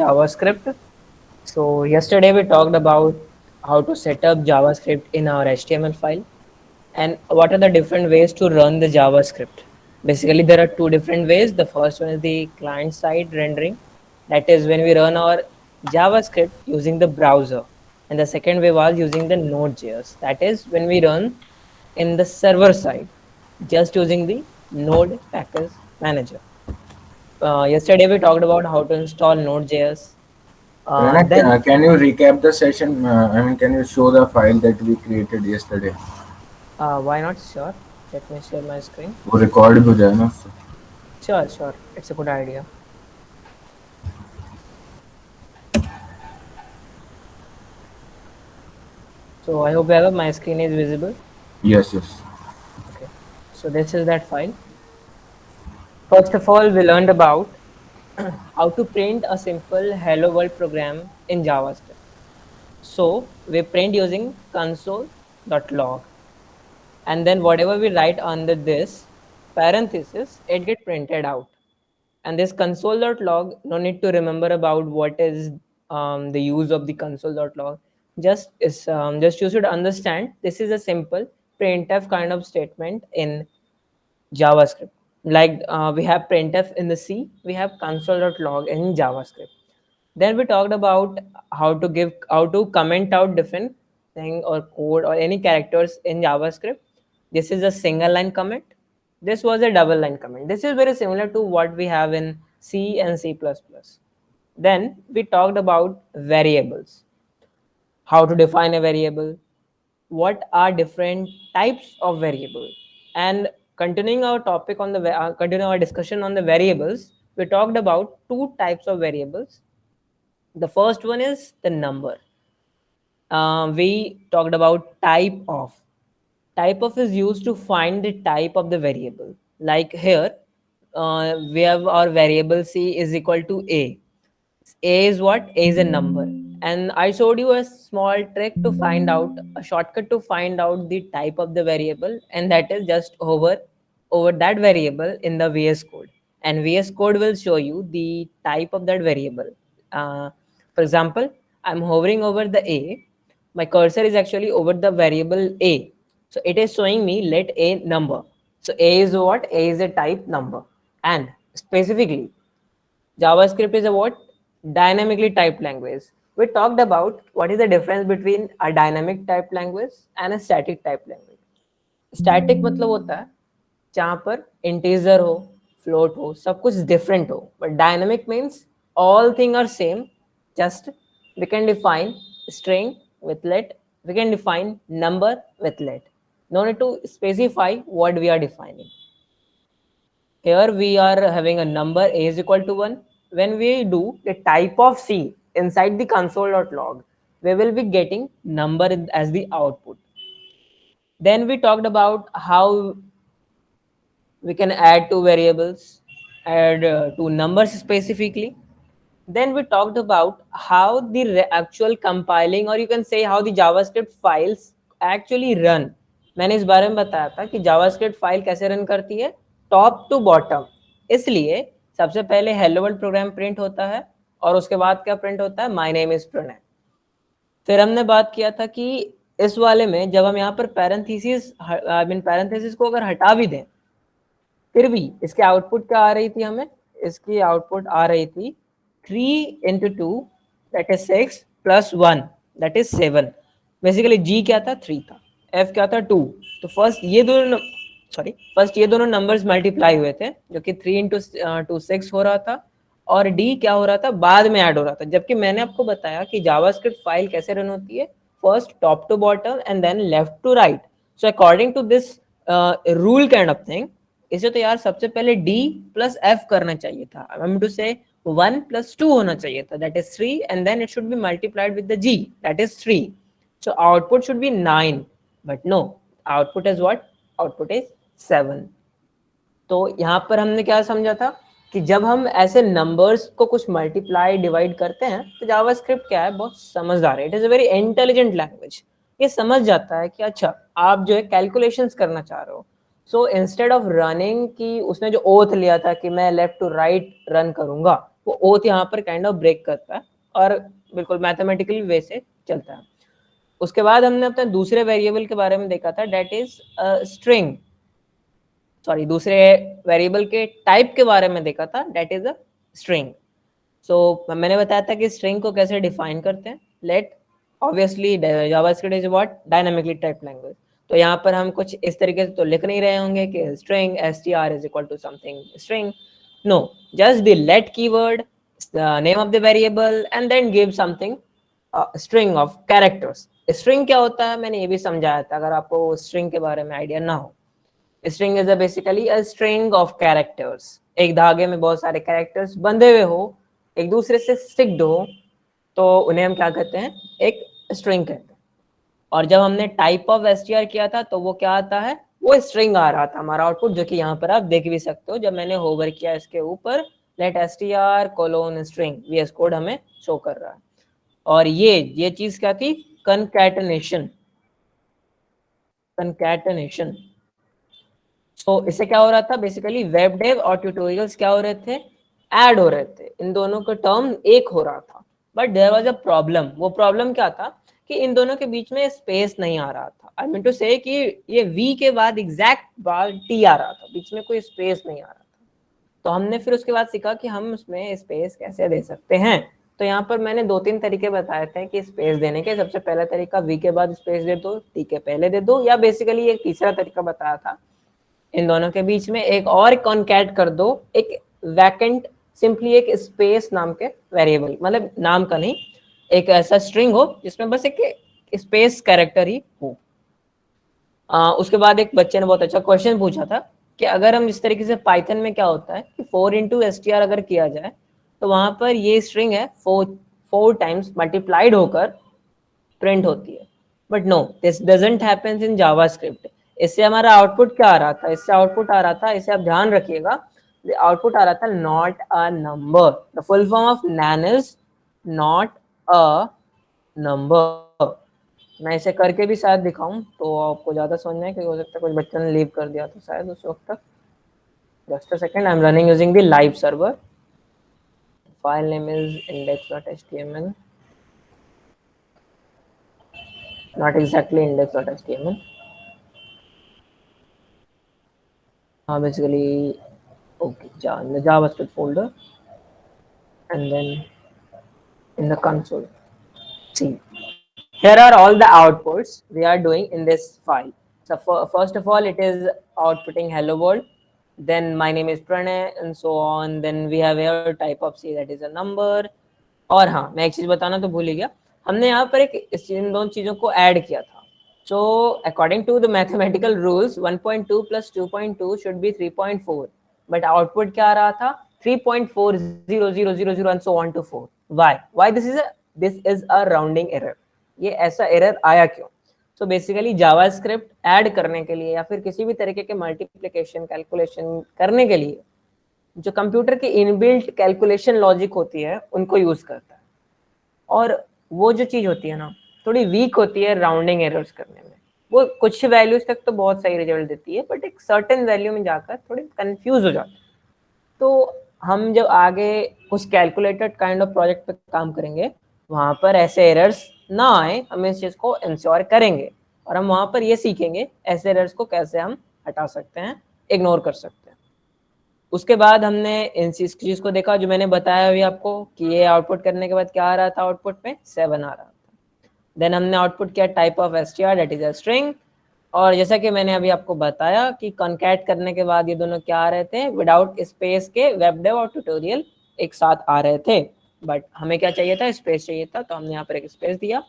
JavaScript. So yesterday we talked about how to set up JavaScript in our HTML file and what are the different ways to run the JavaScript. Basically, there are two different ways. The first one is the client side rendering. That is when we run our JavaScript using the browser. And the second way was using the Node.js. That is when we run in the server side, just using the Node package manager. Yesterday we talked about how to install Node.js. Pranav, Then can you recap the session? Can you show the file that we created yesterday? why not? Sure. Let me share my screen. वो record भी हो जाए ना उससे. Sure, sure. It's a good idea. So I hope ever my screen is visible. Yes, yes. Okay. So this is that file. First of all, we learned about how to print a simple hello world program in JavaScript. So we print using console.log, and then whatever we write under this parenthesis, it get printed out. And this console.log, no need to remember about what is the use of the console.log. Just you should understand this is a simple printf kind of statement in JavaScript. Like we have printf in the C, we have console.log in JavaScript. Then we talked about how to comment out different thing or code or any characters in JavaScript. This is a single line comment. This was a double line comment. This is very similar to what we have in C and C++. Then we talked about variables, how to define a variable, what are different types of variable, and continuing our discussion on the variables, we talked about two types of variables. The first one is the number. We talked about type of is used to find the type of the variable. Like here, we have our variable c is equal to a is what? A is a number. And I showed you a small trick to find out, a shortcut to find out the type of the variable, and that is just over that variable in the VS Code. And VS Code will show you the type of that variable. For example, I'm hovering over the A. My cursor is actually over the variable A. So it is showing me let A number. So A is what? A is a type number. And specifically, JavaScript is a what? Dynamically typed language. We talked about what is the difference between a dynamic typed language and a static typed language. Static मतलब होता है जहाँ पर integer हो, float हो, सब कुछ different हो. But dynamic means all thing are same. Just we can define string with let, we can define number with let. No need to specify what we are defining. Here we are having a number a is equal to 1. When we do the type of C inside the console.log, we will be getting number as the output. Then we talked about how we can add two variables, add two numbers specifically. Then we talked about how the actual compiling, or you can say how the JavaScript files actually run. मैंने इस बारे में बताया था कि JavaScript file कैसे run करती है टॉप टू बॉटम. इसलिए सबसे पहले हेलो वर्ल्ड प्रोग्राम प्रिंट होता है और उसके बाद क्या प्रिंट होता है? My name is Pranay. फिर हमने बात किया था कि इस वाले में जब हम यहाँ पर पैरेंथेसिस को अगर हटा भी दें, फिर भी इसके आउटपुट क्या आ रही थी हमें? इसकी आउटपुट आ रही थी 3 into 2 that is 6 plus 1 that is 7. Basically जी क्या था? 3 था. एफ क्या था? 2. तो फर्स्ट ये दोनों नंबर्स मल्टीप्लाई हुए थे, जो कि 3 into 2 हो रहा था, और डी क्या हो रहा था? बाद में ऐड हो रहा था. जबकि मैंने आपको बताया कि जावास्क्रिप्ट फाइल कैसे रन होती है, first top to bottom and then left to right. So according to this rule kind of thing, इसे तो यार सबसे पहले डी प्लस एफ करना चाहिए था. आई एम टू से 1 + 2 होना चाहिए था, that is 3, and then it should be multiplied with the g, that is 3. So output should be 9, but no, output is what? Output is 7. तो यहाँ पर हमने क्या समझा था कि जब हम ऐसे नंबर्स को कुछ मल्टीप्लाई डिवाइड करते हैं तो जावास्क्रिप्ट क्या है? बहुत समझदार है. It is a very intelligent language. ये समझ जाता है कि अच्छा आप जो है कैलकुलेशंस करना चाह रहे हो. सो इंस्टेड ऑफ रनिंग, कि उसने जो ओथ लिया था कि मैं लेफ्ट टू राइट रन करूंगा, वो ओथ यहाँ पर काइंड ऑफ ब्रेक करता है और बिल्कुल मैथमेटिकली वे से चलता है। उसके बाद हमने अपने दूसरे वेरिएबल के बारे में देखा था, डेट इज स्ट्रिंग, सॉरी दूसरे वेरिएबल के टाइप के बारे में देखा था, डेट इज अ स्ट्रिंग। सो मैंने बताया था कि स्ट्रिंग को कैसे डिफाइन करते हैं। Let obviously JavaScript is what, dynamically typed language. तो यहाँ पर हम कुछ इस तरीके से तो लिख नहीं रहे होंगे कि string str is equal to something string, no, just the let keyword, name of the variable and then give something string of characters. String क्या होता है मैंने ये भी समझाया था, अगर आपको स्ट्रिंग के बारे में आइडिया ना हो। String is basically a string of characters, एक धागे में बहुत सारे कैरेक्टर्स बंधे हुए हो, एक दूसरे से स्टिक्ड हो, तो उन्हें हम क्या कहते हैं, एक स्ट्रिंग कहते हैं। और जब हमने टाइप ऑफ str किया था तो वो क्या आता है, वो स्ट्रिंग आ रहा था हमारा आउटपुट, जो कि यहाँ पर आप देख भी सकते हो जब मैंने होवर किया इसके ऊपर, let str colon string VS code हमें शो कर रहा है। और ये चीज क्या थी, कंकैटेनेशन, कंकैटेनेशन। सो इससे क्या हो रहा था, बेसिकली वेब डेव और ट्यूटोरियल्स क्या हो रहे थे, ऐड हो रहे थे, इन दोनों का टर्म एक हो रहा था। But there was a problem, वो प्रॉब्लम क्या था कि इन दोनों के बीच में स्पेस नहीं आ रहा था। आई मीन टू से कि ये वी के बाद एग्जैक्ट बाद टी आ रहा था, बीच में कोई स्पेस नहीं आ रहा था। तो हमने फिर उसके बाद सीखा कि हम उसमें स्पेस कैसे दे सकते हैं। तो यहाँ पर मैंने 2-3 तरीके बताए थे कि स्पेस देने के। सबसे पहला तरीका वी के बाद स्पेस दे दो, टी के पहले दे दो, या बेसिकली एक तीसरा तरीका बताया था, इन दोनों के बीच में एक और कॉन्कैट कर दो, एक वैकेंट, सिंपली एक स्पेस नाम के वेरिएबल, मतलब नाम का नहीं, एक ऐसा स्ट्रिंग हो जिसमें बस एक स्पेस कैरेक्टर ही हो। उसके बाद एक बच्चे ने बहुत अच्छा क्वेश्चन पूछा था कि अगर हम इस तरीके से पाइथन में क्या होता है कि 4 इंटू str अगर किया जाए तो वहां पर ये स्ट्रिंग है 4 टाइम्स मल्टीप्लाइड होकर प्रिंट होती है। But no, this doesn't happens in JavaScript. इससे हमारा आउटपुट क्या आ रहा था, इससे आउटपुट आ रहा था, इसे आप ध्यान रखिएगा, आउटपुट आ रहा था not a number. The full form of NaN is not a number. मैं इसे करके भी शायद दिखाऊं तो आपको ज्यादा समझ में आए, क्योंकि हो सकता है कुछ बच्चों ने लीव कर दिया था शायद उस वक्त तक। Just a second, I am running using the live server, file name is index.html, not exactly index.html. Basically, okay, in the JavaScript folder, and then in the console. See, here are all the outputs we are doing in this file. So first of all, it is outputting hello world. Then my name is Pranay and so on. Then we have here type of C, that is a number. और हाँ, मैं एक चीज बताना तो भूल ही गया, हमने यहाँ पर एक इन दोनों चीजों को ऐड किया था। So according to the mathematical rules, 1.2 plus 2.2 should be 3.4, but output क्या आ रहा था, 3.40000 and so on to 4. Why this is a rounding error? ये ऐसा एरर आया क्यों? So basically जावास्क्रिप्ट ऐड करने के लिए या फिर किसी भी तरीके के मल्टीप्लिकेशन कैलकुलेशन करने के लिए जो कंप्यूटर की इनबिल्ट कैलकुलेशन लॉजिक होती है उनको यूज करता है, और वो जो चीज होती है ना थोड़ी वीक होती है राउंडिंग एरर्स करने में। वो कुछ वैल्यूज तक तो बहुत सही रिजल्ट देती है, बट एक सर्टेन वैल्यू में जाकर थोड़ी कंफ्यूज हो जाती है। तो हम जब आगे कुछ कैलकुलेटेड काइंड ऑफ प्रोजेक्ट पे काम करेंगे, वहां पर ऐसे एरर्स ना आए, हम इस चीज को इंश्योर करेंगे, और हम वहां पर ये सीखेंगे ऐसे एरर्स को कैसे हम हटा सकते हैं, इग्नोर कर सकते हैं। उसके बाद हमने इन चीज को देखा जो मैंने बताया अभी आपको कि ये आउटपुट करने के बाद क्या आ रहा था, आउटपुट में 7 आ रहा था। देन हमने आउटपुट किया type of str, that is a string. और जैसा कि मैंने अभी आपको बताया कि कॉन्कैट करने के बाद ये दोनों क्या आ रहे थे, विदाउट स्पेस के वेब डेव और ट्यूटोरियल एक साथ आ रहे थे, बट हमें क्या चाहिए था, स्पेस चाहिए था, तो हमने यहाँ पर एक स्पेस दिया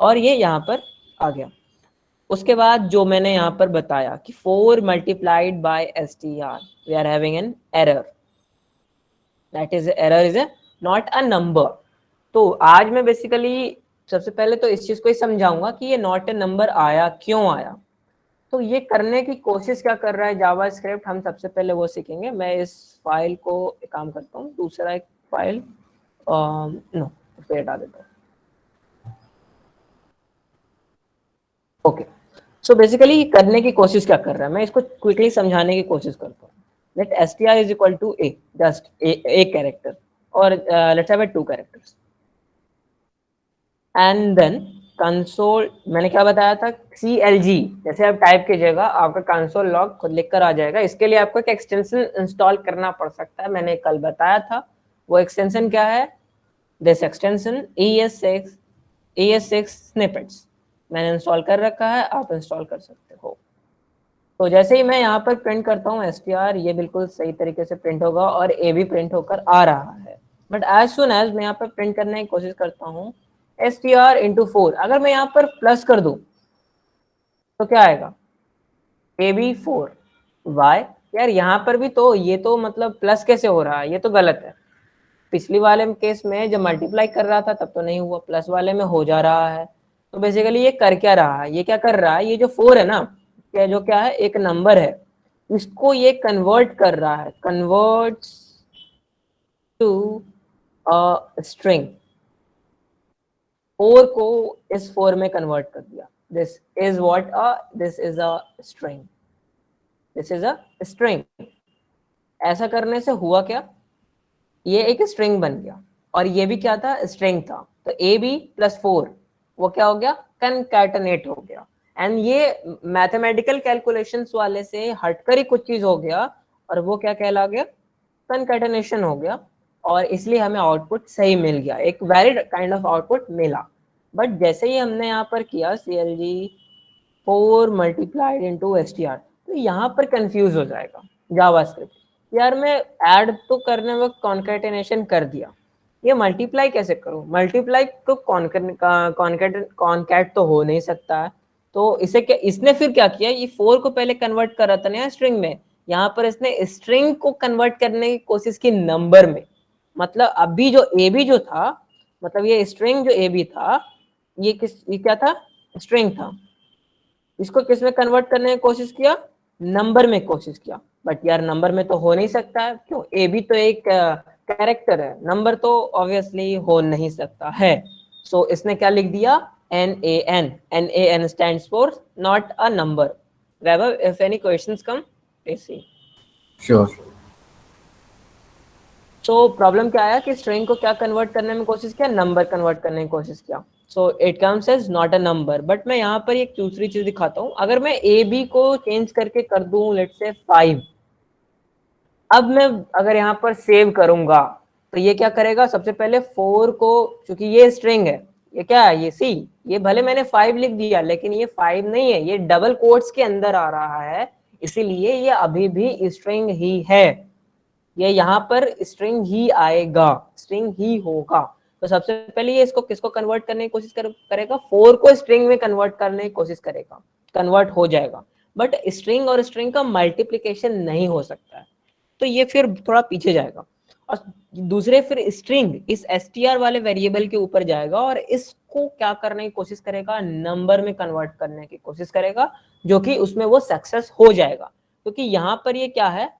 और ये यहाँ पर आ गया। उसके बाद जो मैंने यहाँ पर बताया कि 4 multiplied by str, we are having an error, that is error is not a number. तो आज मैं बेसिकली सबसे पहले तो इस चीज को ही समझाऊंगा कि ये नॉट ए नंबर आया क्यों आया। तो ये करने की कोशिश क्या कर रहा है जावास्क्रिप्ट, हम सबसे पहले वो सीखेंगे। मैं इस फाइल को एक काम करता हूँ, दूसरा एक फाइल नो फिर हटा देता हूँ। ओके, सो बेसिकली करने की कोशिश क्या कर रहा है, मैं इसको क्विकली समझाने की कोशिश करता हूँ। Let str is equal to a, just a character. or let's have it 2 characters. And then console, मैंने क्या बताया था, CLG, जैसे आप टाइप कीजिएगा आपका कंसोल लॉग खुद लिख कर आ जाएगा। इसके लिए आपको एक एक्सटेंशन इंस्टॉल करना पड़ सकता है, मैंने कल बताया था। वो एक्सटेंशन क्या है, दिस एक्सटेंशन ES6 स्निपेट्स मैंने इंस्टॉल कर रखा है, आप इंस्टॉल कर सकते हो। तो जैसे ही मैं यहाँ पर प्रिंट करता हूँ str, ये बिल्कुल सही तरीके से प्रिंट होगा और a भी प्रिंट होकर आ रहा है। बट एज सुन एज मैं यहाँ पर प्रिंट करने की कोशिश करता हूँ str इंटू 4, अगर मैं यहाँ पर प्लस कर दूं तो क्या आएगा, AB4। वाई यार, यहाँ पर भी तो ये तो मतलब प्लस कैसे हो रहा है, ये तो गलत है। पिछली वाले केस में जब मल्टीप्लाई कर रहा था तब तो नहीं हुआ, प्लस वाले में हो जा रहा है। तो बेसिकली ये कर क्या रहा है, ये क्या कर रहा है, ये जो 4 है ना, जो क्या है, एक नंबर है, इसको ये कन्वर्ट कर रहा है, कन्वर्ट टू अ स्ट्रिंग। 4 को इस 4 में कन्वर्ट कर दिया। This is what this is a string, this is a string. ऐसा करने से हुआ क्या, ये एक स्ट्रिंग बन गया और ये भी क्या था, स्ट्रिंग था। तो AB प्लस 4 वो क्या हो गया, कनकैटनेट हो गया। एंड ये मैथमेटिकल कैलकुलेशंस वाले से हटकर ही कुछ चीज हो गया और वो क्या कहला गया, कनकैटनेशन हो गया। और इसलिए हमें आउटपुट सही मिल गया, एक वैलिड काइंड ऑफ आउटपुट मिला। बट जैसे ही हमने यहाँ पर किया CLG 4 मल्टीप्लाइड इंटू str, तो यहाँ पर कंफ्यूज हो जाएगा जावास्क्रिप्ट। यार मैं ऐड तो करने वक्त कॉन्केटेनेशन कर दिया, ये मल्टीप्लाई कैसे करूं, मल्टीप्लाई तो कॉन्कैट तो हो नहीं सकता है। तो इसे क्या, इसने फिर क्या किया, ये 4 को पहले कन्वर्ट कर रहा था ना स्ट्रिंग में, यहाँ पर इसने स्ट्रिंग को कन्वर्ट करने की कोशिश की नंबर में। मतलब अभी जो AB जो था, मतलब ये स्ट्रिंग जो AB था, ये क्या था, स्ट्रिंग था। इसको किस में कन्वर्ट करने की कोशिश किया, नंबर में कोशिश किया। बट यार नंबर में तो हो नहीं सकता है, क्यों, ए भी तो एक कैरेक्टर है, नंबर तो ऑब्वियसली हो नहीं सकता है। सो इसने क्या लिख दिया, NaN stands for not a number. Vaibhav, if any questions come please see. Sure. So problem क्या आया कि स्ट्रिंग को क्या कन्वर्ट करने में कोशिश किया, नंबर कन्वर्ट करने की कोशिश किया। So it comes as not a number. But मैं यहाँ पर एक दूसरी चीज दिखाता हूँ, अगर मैं AB को चेंज करके कर दूं लेट्स से 5, अब मैं अगर यहाँ पर सेव करूंगा तो ये क्या करेगा, सबसे पहले 4 को, चूंकि ये स्ट्रिंग है, ये क्या है, ये सी, ये भले मैंने 5 लिख दिया लेकिन ये 5 नहीं है, ये डबल कोट्स के अंदर आ रहा है, इसीलिए ये अभी भी स्ट्रिंग ही है। ये यहाँ पर स्ट्रिंग ही आएगा, स्ट्रिंग ही होगा। तो सबसे पहले ये इसको किसको कन्वर्ट करने की कोशिश करेगा, 4 को स्ट्रिंग में कन्वर्ट करने की कोशिश करेगा, कन्वर्ट हो जाएगा। बट स्ट्रिंग और स्ट्रिंग का मल्टीप्लीकेशन नहीं हो सकता है, तो ये फिर थोड़ा पीछे जाएगा और दूसरे फिर स्ट्रिंग इस str वाले वेरिएबल के ऊपर जाएगा और इसको क्या करने की कोशिश करेगा, नंबर में कन्वर्ट करने की कोशिश करेगा, जो कि उसमें वो सक्सेस हो जाएगा, क्योंकि यहाँ पर ये क्या है,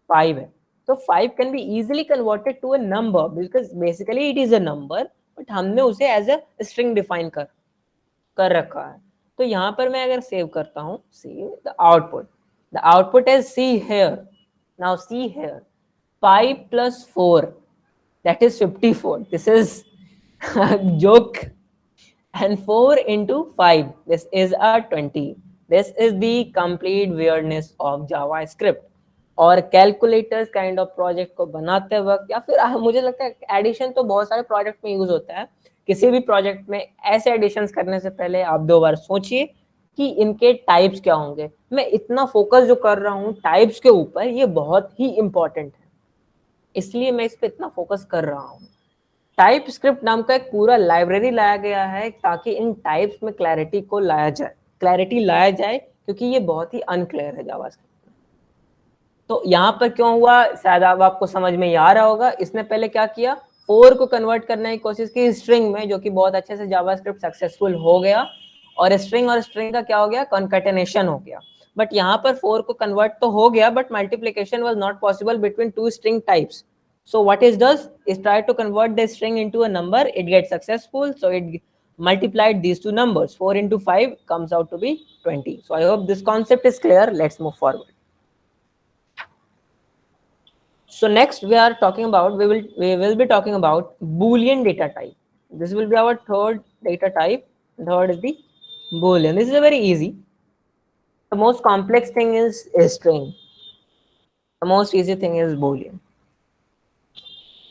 5 है। तो 5 can be easily converted to a number because basically it is a number, but हमने उसे एज अ स्ट्रिंग डिफाइन कर रखा है। तो यहाँ पर मैं अगर सेव करता हूँ, see the output is see here, now see here 5 plus 4 that is 54, this is a joke, and 4 into 5 this is a 20। this is the complete weirdness of JavaScript। और कैलकुलेटर्स काइंड ऑफ प्रोजेक्ट को बनाते वक्त या फिर मुझे लगता है addition तो बहुत सारे प्रोजेक्ट में यूज होता है, किसी भी प्रोजेक्ट में ऐसे एडिशंस करने से पहले आप 2 बार सोचिए कि इनके टाइप्स क्या होंगे। मैं इतना फोकस जो कर रहा हूँ टाइप्स के ऊपर, ये बहुत ही इंपॉर्टेंट है, इसलिए मैं इस पे इतना फोकस कर रहा हूँ। टाइप स्क्रिप्ट नाम का एक पूरा लाइब्रेरी लाया गया है ताकि इन टाइप्स में क्लैरिटी लाया जाए, क्योंकि ये बहुत ही अनक्लियर है जावास्क्रिप्ट में। तो यहाँ पर क्यों हुआ, शायद अब आपको समझ में आ रहा होगा। इसने पहले क्या किया, 4 को कन्वर्ट करने की कोशिश की स्ट्रिंग में, जो कि बहुत अच्छे से जावास्क्रिप्ट सक्सेसफुल हो गया, और स्ट्रिंग का क्या हो गया, कॉन्कैटिनेशन हो गया। बट यहाँ पर 4 को कन्वर्ट तो हो गया, but multiplication was not possible between 2 string types. So what it does is try to convert the string into a number. It gets successful, so it multiplied these two numbers. 4 into 5 comes out to be 20. So I hope this concept is clear. Let's move forward. So next we are talking about, we will be talking about Boolean data type. This will be our third data type. Third is the Boolean. This is a very easy. The most complex thing is a string. The most easy thing is Boolean.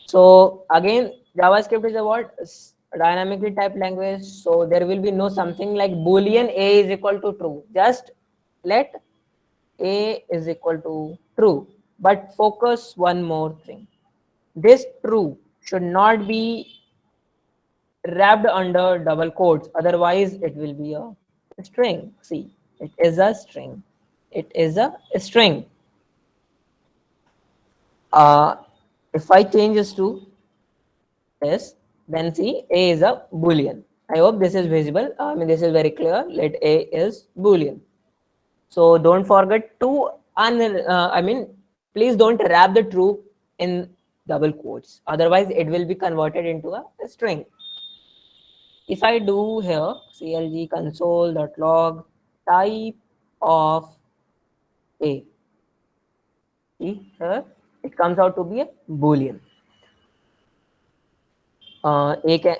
So again, JavaScript is a what? Dynamically typed language. So there will be no something like Boolean A is equal to true. Just let A is equal to true. But focus one more thing. This true should not be wrapped under double quotes. Otherwise, it will be a string. See, it is a string. It is a string. Uh, if I change this to this, then see A is a Boolean. I hope this is visible. I mean, this is very clear. Let A is Boolean. So don't forget to, I mean, please don't wrap the true in double quotes. Otherwise, it will be converted into a string. If I do here clg console.log type of A, see here, it comes out to be a Boolean. A can,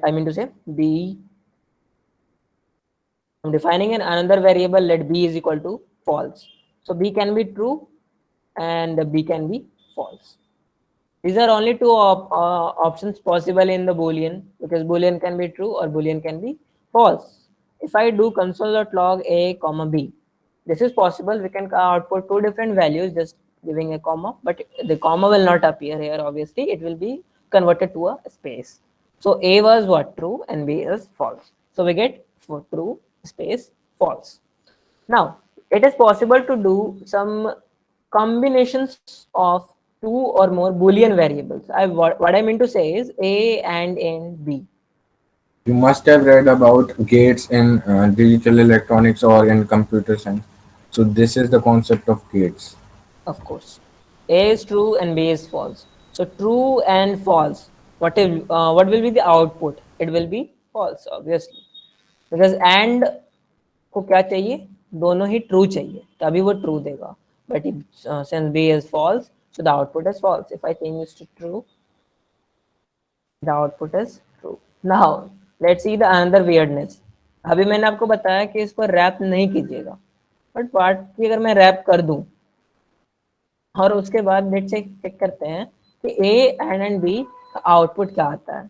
I mean to say B, I'm defining another variable, let B is equal to false. So B can be true and B can be false. These are only two options possible in the Boolean, because Boolean can be true or Boolean can be false. If I do console.log A comma B, this is possible. We can output two different values just giving a comma, but the comma will not appear here. Obviously, it will be converted to a space. So A was what? True, and B is false. So we get for true space false. Now, it is possible to do some combinations of two or more Boolean variables. What I mean to say is A and in B. You must have read about gates in digital electronics or in computer science. So this is the concept of gates. Of course, A is true and B is false. So true and false. What will be the output? It will be false, obviously, because and को क्या चाहिए, दोनों ही true चाहिए तभी वो true देगा. But if since B is false, so the output is false. If I change this to true, the output is true. Now let's see the another weirdness. अभी मैंने आपको बताया कि इसको रैप नहीं कीजिएगा, बट पार्ट की अगर मैं रैप कर दूं और उसके बाद लेट्स से चेक करते हैं कि ए एंड बी का आउटपुट क्या आता है.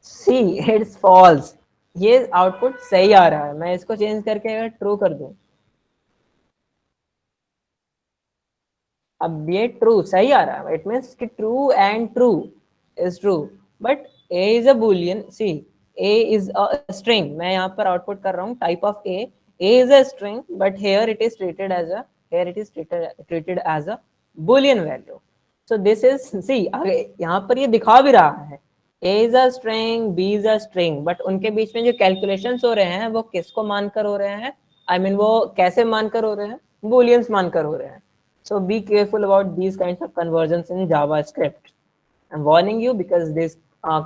See it's false. ये आउटपुट सही आ रहा है. मैं इसको चेंज करके अगर ट्रू कर दूं, अब ये ट्रू सही आ रहा है. इट मीन्स कि true and true is true. But a is a boolean. See a is a string. मैं यहाँ पर आउटपुट कर रहा हूँ type of a. A is a string but here it is treated as a, here it is treated as a boolean value. So this is, see यहाँ पर ये दिखा भी रहा है A is a string, B is a string, but उनके बीच में जो कैलकुलेशंस हो रहे हैं वो किसको मानकर हो रहे हैं, I mean वो कैसे मानकर हो रहे हैं, booleans मानकर हो रहे हैं. So be careful about these kinds of conversions in JavaScript. I'm warning you because this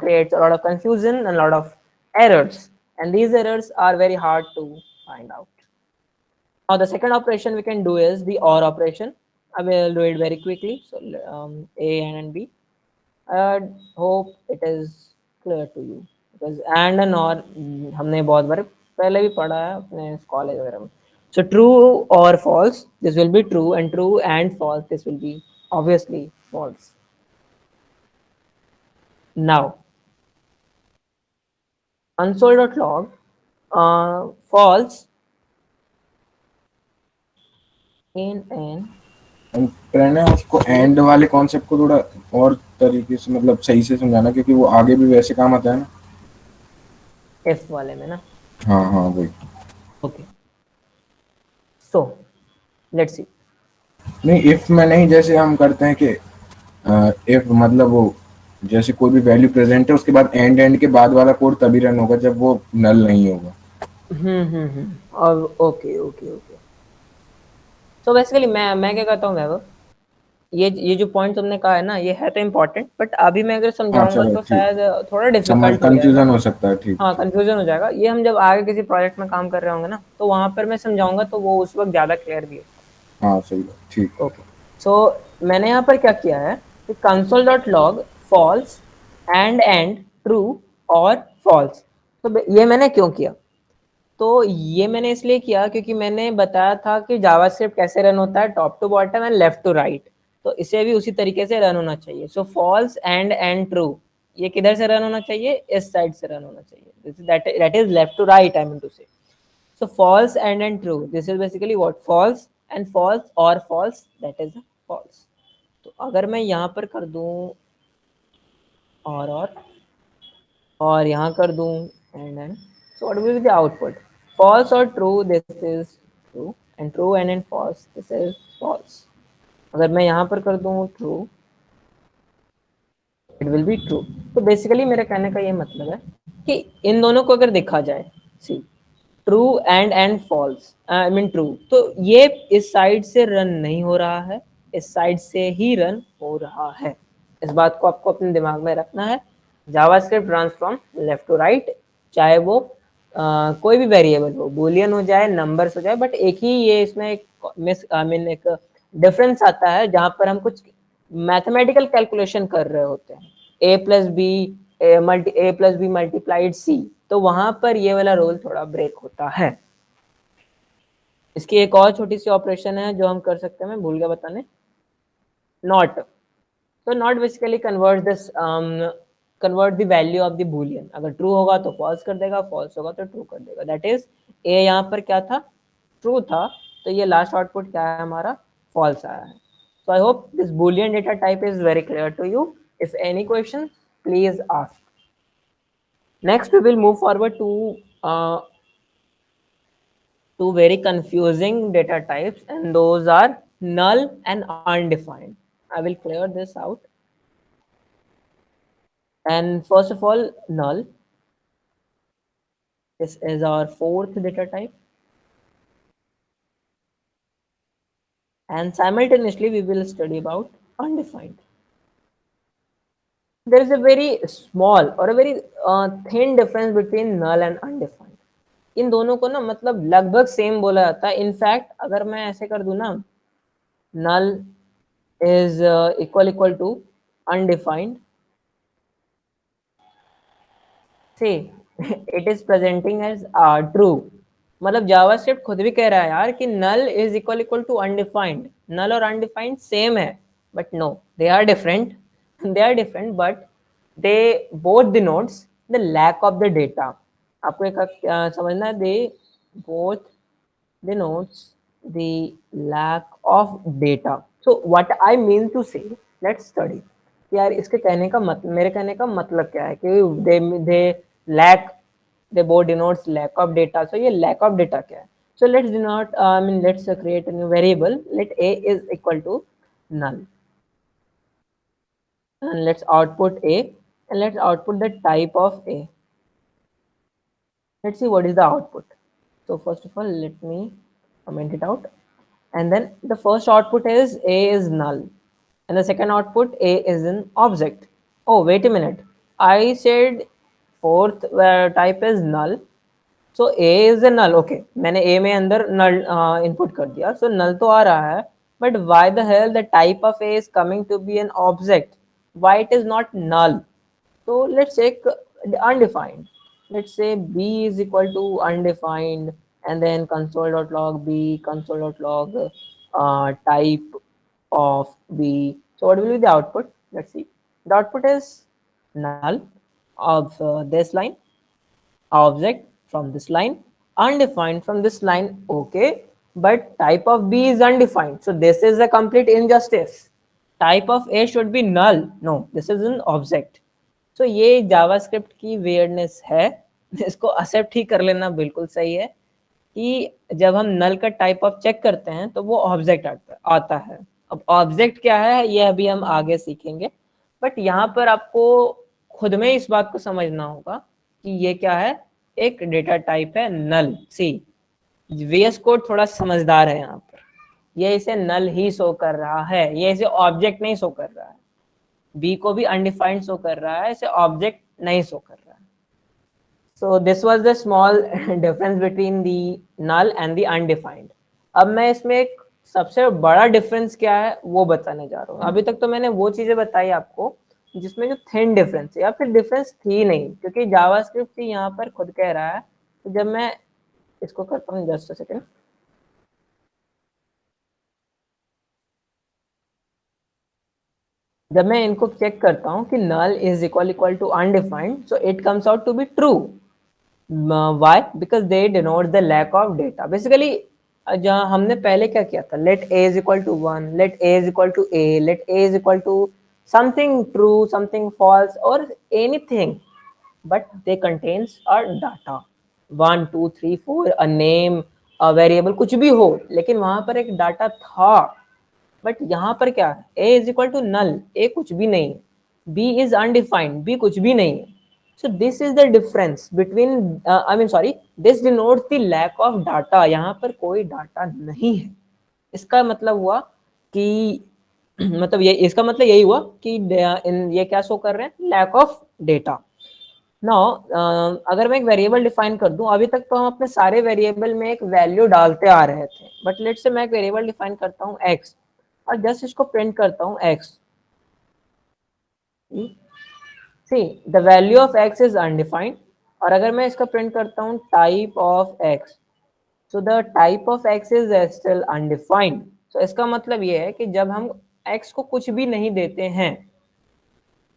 creates a lot of confusion and a lot of errors, and these errors are very hard to find out. Now the second operation we can do is the OR operation. I will do it very quickly. So A and B. I hope it is clear to you because and or हमने बहुत बार पहले भी पढ़ा है अपने college वगैरह में. So true or false, this will be true, and true and false, this will be obviously false. Now console.log false in an and Pranay उसको एंड वाले कॉन्सेप्ट को थोड़ा और तरीके से मतलब सही से समझाना, क्योंकि वो आगे भी वैसे काम आता है ना. if वाले में ना. हाँ हाँ वही. Okay. So let's see. नहीं, इफ में नहीं, जैसे हम करते हैं कि इफ मतलब वो जैसे कोई भी वैल्यू प्रेजेंट है उसके बाद एंड के बाद वाला कोड तभी रन होगा जब वो नल नहीं होगा. और ओके ओके ओके. तो बेसिकली मैं क्या कहता हूँ वैभव, ये जो पॉइंट तुमने कहा है ना, ये है तो इम्पोर्टेंट, बट अभी मैं अगर समझाऊंगा तो शायद थोड़ा डिफिकल्ट कंफ्यूजन हो सकता है. ठीक. हाँ कंफ्यूजन हो जाएगा. ये हम जब आगे किसी प्रोजेक्ट में काम कर रहे होंगे ना, तो वहां पर मैं समझाऊंगा तो वो उस वक्त ज्यादा क्लियर भी है. हाँ सही बात. ठीक. ओके. सो मैंने यहाँ पर क्या किया है कि console dot log false and true और फॉल्स। तो ये मैंने क्यों किया? तो ये मैंने इसलिए किया क्योंकि मैंने बताया था कि जावास्क्रिप्ट कैसे रन होता है, top to bottom and left to right. तो इसे भी उसी तरीके से रन होना चाहिए। सो फॉल्स एंड ट्रू, ये किधर से रन होना चाहिए? इस साइड से रन होना चाहिए, that is left to right, I mean to say. So false and true. This is basically what false and false or false. That is false. तो अगर मैं यहाँ पर कर दूँ और यहाँ कर दूँ and so what will be the output? False or true? This is true, and true and false. This is false. अगर मैं यहाँ पर कर दूँ true, it will be true. तो basically मेरे कहने का ये मतलब है कि इन दोनों को अगर देखा जाए, see, true and false, I mean true, तो ये इस साइड से रन नहीं हो रहा है, इस साइड से ही रन हो रहा है। इस बात को आपको अपने दिमाग में रखना है। JavaScript runs from left to right, चाहे वो कोई भी वेरिएबल हो, बूलियन हो जाए, नंबर्स हो जाए, बट एक ही ये इसमें एक मिस आई मीन एक डिफरेंस आता है जहां पर हम कुछ मैथमेटिकल कैलकुलेशन कर रहे होते हैं, ए प्लस बी मल्टीप्लाइड सी, तो वहां पर ये वाला रोल थोड़ा ब्रेक होता है। इसकी एक और छोटी सी ऑपरेशन है जो हम कर सकते हैं, मैं भूल गया बताने, नॉट। तो not basically convert the value of the Boolean. अगर ट्रू होगा तो फॉल्स कर देगा, फॉल्स होगा तो ट्रू कर देगा। दैट इज ए यहाँ पर क्या था? ट्रू था, तो ये लास्ट आउटपुट क्या है हमारा? फॉल्स आया है। So I hope this Boolean data type is very clear to you. If any question, please ask. Next, we will move forward to very confusing data types, and those are null and undefined. I will clear this out. And first of all, null. This is our fourth data type. And simultaneously, we will study about undefined. There is a very small or a very thin difference between null and undefined. इन दोनों को ना मतलब लगभग same बोला जाता है। In fact अगर मैं ऐसे कर दूं ना, null is equal to undefined, say it is presenting as true, मतलब जावास्क्रिप्ट खुद भी कह रहा है यार कि null is equal to undefined, null और undefined सेम है, but no, they are different. They are different, but they both denotes the lack of the data. आपको एक समझना है, they both denotes the lack of data. So what I mean to say, let's study. यार इसके कहने का मतलब, मेरे कहने का मतलब क्या है कि they lack, they both denotes lack of data. So ये lack of data क्या है? So let's denote, let's create a new variable. Let a is equal to null, and let's output a, and let's output the type of a. Let's see what is the output. So first of all, let me comment it out. And then the first output is a is null, and the second output a is an object. Oh, wait a minute. I said fourth type is null. So a is a null. Okay, मैंने a में अंदर null input कर दिया. So null तो आ रहा है, but why the hell the type of a is coming to be an object? Why it is not null? So let's take undefined. Let's say b is equal to undefined, and then console.log b, console.log type of b. So what will be the output? Let's see. The output is null of this line, object from this line, undefined from this line. Okay, but type of b is undefined. So this is a complete injustice. Type of a should be null. No, this is an object. So ये JavaScript की वेयरनेस है, इसको accept ही कर लेना बिल्कुल सही है कि जब हम नल का टाइप ऑफ चेक करते हैं तो वो ऑब्जेक्ट आता है। अब ऑब्जेक्ट क्या है ये अभी हम आगे सीखेंगे, बट यहाँ पर आपको खुद में इस बात को समझना होगा कि ये क्या है, एक डेटा टाइप है नल। सी, वीएस कोड थोड़ा समझदार है यहाँ पर, ये इसे नल ही शो कर रहा है, ये इसे ऑब्जेक्ट नहीं शो कर रहा है। बी को भी अनडिफाइंड शो कर रहा है, इसे ऑब्जेक्ट नहीं शो कर रहा है। So this was the small difference between the null and the undefined. अब मैं इसमें एक सबसे बड़ा डिफरेंस क्या है वो बताने जा रहा हूँ। अभी तक तो मैंने वो चीजें बताई आपको जिसमें जो थिन डिफरेंस है, या फिर डिफरेंस थी नहीं, क्योंकि जावास्क्रिप्ट ही यहाँ पर खुद कह रहा है। तो जब मैं इसको करता हूँ, जस्ट अ सेकेंड, जब मैं इनको चेक करता हूँ कि null is equal to undefined, so it comes out to be true. Why? Because they denote the lack of data. Basically जहाँ हमने पहले क्या किया था, let a is equal to 1, let a is equal to a, let a is equal to something true, something false, or anything, but they contains our data, 1 2 3 4, a name, a variable, कुछ भी हो, लेकिन वहां पर एक data था। But यहाँ पर क्या है, ए इज इक्वल टू नल, ए कुछ भी नहीं है, बी इज अनडिफाइंड, बी कुछ भी नहीं है। So this is the difference between, I mean sorry, this denotes the lack of data. यहाँ पर कोई डाटा नहीं है। इसका मतलब हुआ कि मतलब ये, इसका मतलब यही हुआ कि ये क्या शो कर रहे हैं, लैक ऑफ डेटा। नाउ अगर मैं एक वेरिएबल डिफाइन कर दूं, अभी तक तो हम अपने सारे वेरिएबल में एक वैल्यू डालते आ रहे थे, बट लेट्स से मैं एक वेरिएबल डिफाइन करता हूं x, और जस्ट इसको प्रिंट करता हूं x। See the value of x is undefined, और अगर मैं इसका प्रिंट करता हूं type of x, so the type of x is still undefined. So इसका मतलब ये है कि जब हम x को कुछ भी नहीं देते हैं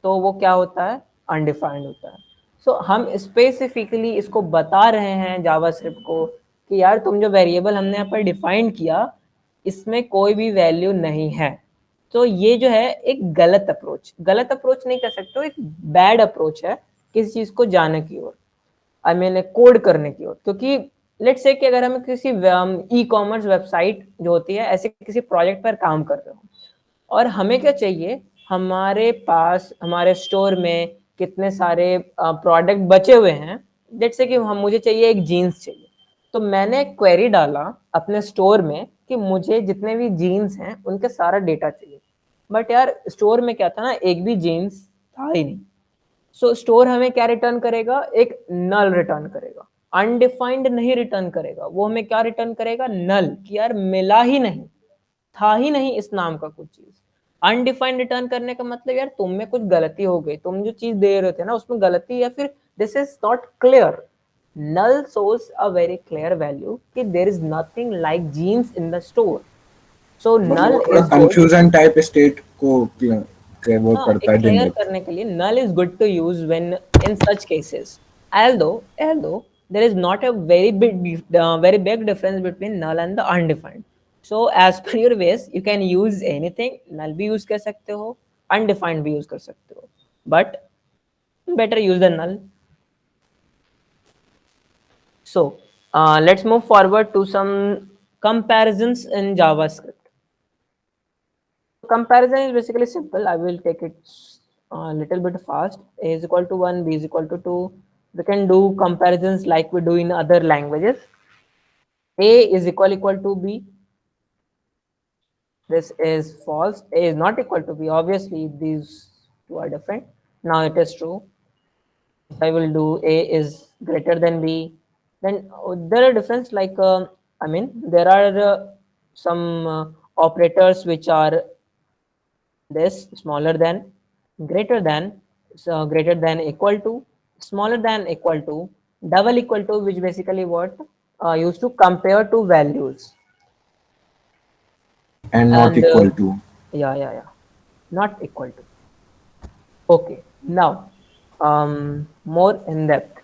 तो वो क्या होता है, अनडिफाइंड होता है। सो हम स्पेसिफिकली इसको बता रहे हैं जावास्क्रिप्ट को कि यार तुम जो वेरिएबल हमने यहाँ पर डिफाइन किया, इसमें कोई भी वैल्यू नहीं है। तो ये जो है एक गलत अप्रोच नहीं कह सकते हो, एक बैड अप्रोच है किसी चीज को जाने की ओर, आई मीन कोड करने की ओर। क्योंकि लेट्स से कि अगर हम किसी ई कॉमर्स वेबसाइट जो होती है, ऐसे किसी प्रोजेक्ट पर काम कर रहे हो, और हमें क्या चाहिए, हमारे पास हमारे स्टोर में कितने सारे प्रोडक्ट बचे हुए हैं। लेट्स से कि हम, मुझे चाहिए एक जीन्स चाहिए, तो मैंने एक क्वेरी डाला अपने स्टोर में कि मुझे जितने भी जीन्स हैं उनके सारा डेटा चाहिए। बट यार स्टोर में क्या था ना, एक भी जीन्स था ही नहीं। सो स्टोर हमें क्या रिटर्न करेगा, एक नल रिटर्न करेगा, अनडिफाइंड नहीं रिटर्न करेगा। वो हमें क्या रिटर्न करेगा, नल, कि यार मिला ही नहीं, था ही नहीं इस नाम का कुछ चीज। अनडिफाइंड रिटर्न करने का मतलब यार तुम में कुछ गलती हो गई, तुम जो चीज दे रहे थे ना उसमें गलती, या फिर this is not clear. null shows a very clear value कि there is nothing like jeans in the store. So मतलब null वो थोड़ा is good, confusion type state को वो हाँ करता एक है क्लियर जनरेट। करने के लिए null is good to use when in such cases. Although there is not a very big difference between null and the undefined. So as per your ways you can use anything, null भी use कर सकते हो, undefined भी use कर सकते हो, but better use the null. So let's move forward to some comparisons in JavaScript. Comparison is basically simple. I will take it a little bit fast. A is equal to 1, B is equal to 2. We can do comparisons like we do in other languages. A is equal to B. This is false. A is not equal to B. Obviously, these two are different. Now it is true. If I will do A is greater than B, then there are difference like, I mean, there are some operators which are this, smaller than, greater than, so greater than, equal to, smaller than, equal to, double equal to, which basically what used to compare two values. And not And equal to. yeah, not equal to. Okay, now more in depth.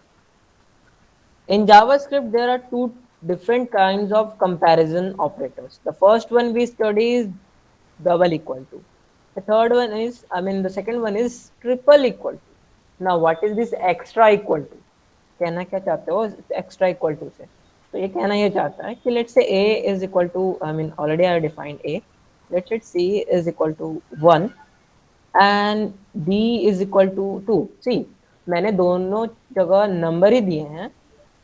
In JavaScript, there are two different kinds of comparison operators. The first one we study is double equal to. The third one is, I mean, the second one is triple equal to. Now, what is this extra equal to? कहना क्या चाहते हो extra equal to से? तो ये कहना ये चाहता है कि let's say A is equal to, I mean, already I defined A. Let's say C is equal to 1 and B is equal to 2. See, मैंने दोनों जगह नंबर ही दिए हैं,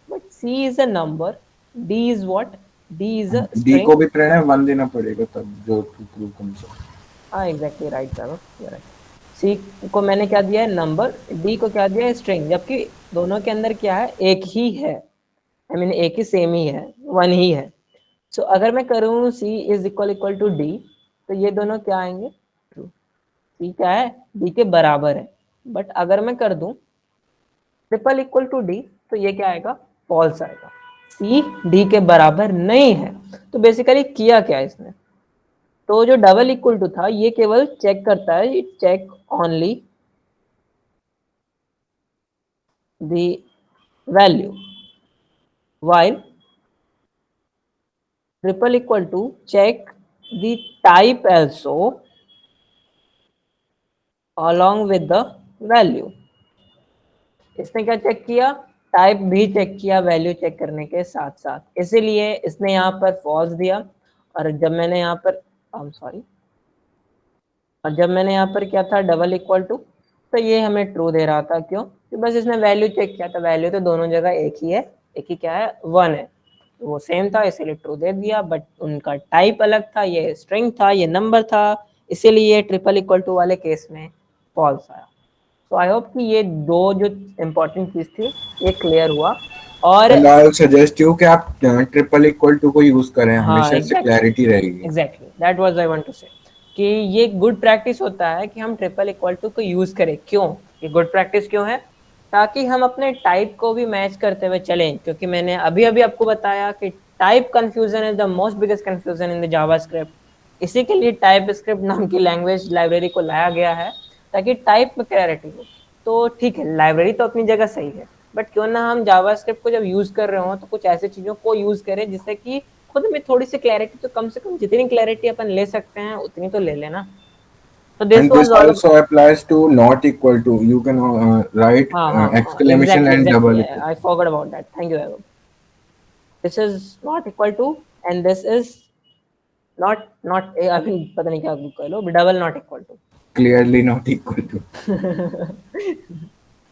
but C is a number, D is what? D is a D string. को भी प्रणय 1 देना पड़ेगा तब जो ट्रू कम्स आउट। हाँ एग्जैक्टली राइट सर, राइट। सी को मैंने क्या दिया है, नंबर, डी को क्या दिया है, स्ट्रिंग, जबकि दोनों के अंदर क्या है, एक ही है, आई मीन एक ही सेम ही है, वन ही है। सो अगर मैं करूँ C is equal to D, तो ये दोनों क्या आएंगे? ट्रू। C क्या है? D के बराबर है। बट अगर मैं कर दूं ट्रिपल इक्वल टू D, तो ये क्या आएगा? फॉल्स आएगा। C D के बराबर नहीं है। तो बेसिकली किया क्या इसने? तो जो डबल इक्वल टू था ये केवल चेक करता है, it check only the value, while triple equal to check the type also along with the value। इसने क्या चेक किया? टाइप भी चेक किया वैल्यू चेक करने के साथ साथ, इसीलिए इसने यहाँ पर फॉल्स दिया। और जब मैंने यहाँ पर सॉरी और जब मैंने यहाँ पर क्या था डबल इक्वल टू, तो ये हमें ट्रू दे रहा था। क्यों? कि बस इसने वैल्यू चेक किया था, वैल्यू तो दोनों जगह एक ही है, एक ही क्या है? 1 है, तो वो सेम था इसीलिए ट्रू दे दिया। बट उनका टाइप अलग था, ये स्ट्रिंग था, ये नंबर था, इसीलिए ट्रिपल इक्वल टू वाले केस में फॉल्स आया। तो आई होप कि ये दो जो इम्पोर्टेंट चीज थी ये क्लियर हुआ। और एंड आई सजेस्ट यू कि आप ट्रिपल इक्वल टू को यूज करें, हाँ, हमेशा इससे क्लैरिटी रहेगी। Exactly that was I want to say कि ये गुड प्रैक्टिस होता है कि हम ट्रिपल इक्वल टू को यूज करें। क्यों ये गुड प्रैक्टिस क्यों है? ताकि हम अपने टाइप को भी मैच करते हुए चलें, क्योंकि मैंने अभी अभी आपको बताया कि type confusion is the most biggest confusion in the JavaScript. इसी के लिए टाइप स्क्रिप्ट नाम की लैंग्वेज लाइब्रेरी को लाया गया है, ताकि टाइप में क्लैरिटी हो। तो ठीक है, लाइब्रेरी तो अपनी जगह सही है, बट क्यों ना हम जावास्क्रिप्ट को जब यूज कर रहे हो तो कुछ ऐसी चीजों को यूज करें जिससे कि खुद में थोड़ी सी क्लैरिटी, तो कम से कम जितनी क्लैरिटी अपन ले सकते हैं उतनी तो ले लेना। तो this And was this all. also applies to not equal to. You can write हाँ हाँ हाँ, exclamation exactly and exactly, double equal. I forgot about that, thank you एवो। This is not equal to and this is not I mean पता नहीं क्या कह लो, double not equal to. Clearly not equal to.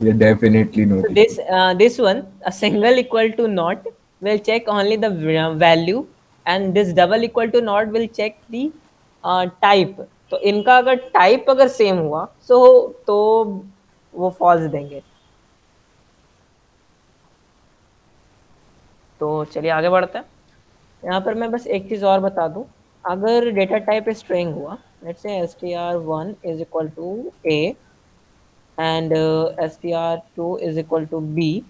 Yeah, definitely not So equal. this one, a single equal to not will check only the value, and this double equal to not will check the type। तो इनका अगर type अगर same हुआ तो वो false देंगे। तो चलिए आगे बढ़ते हैं। यहाँ पर मैं बस एक चीज़ और बता दूँ, अगर डेटा टाइप स्ट्रिंग हुआ, let's say str1 is equal to a and str2 is equal to b,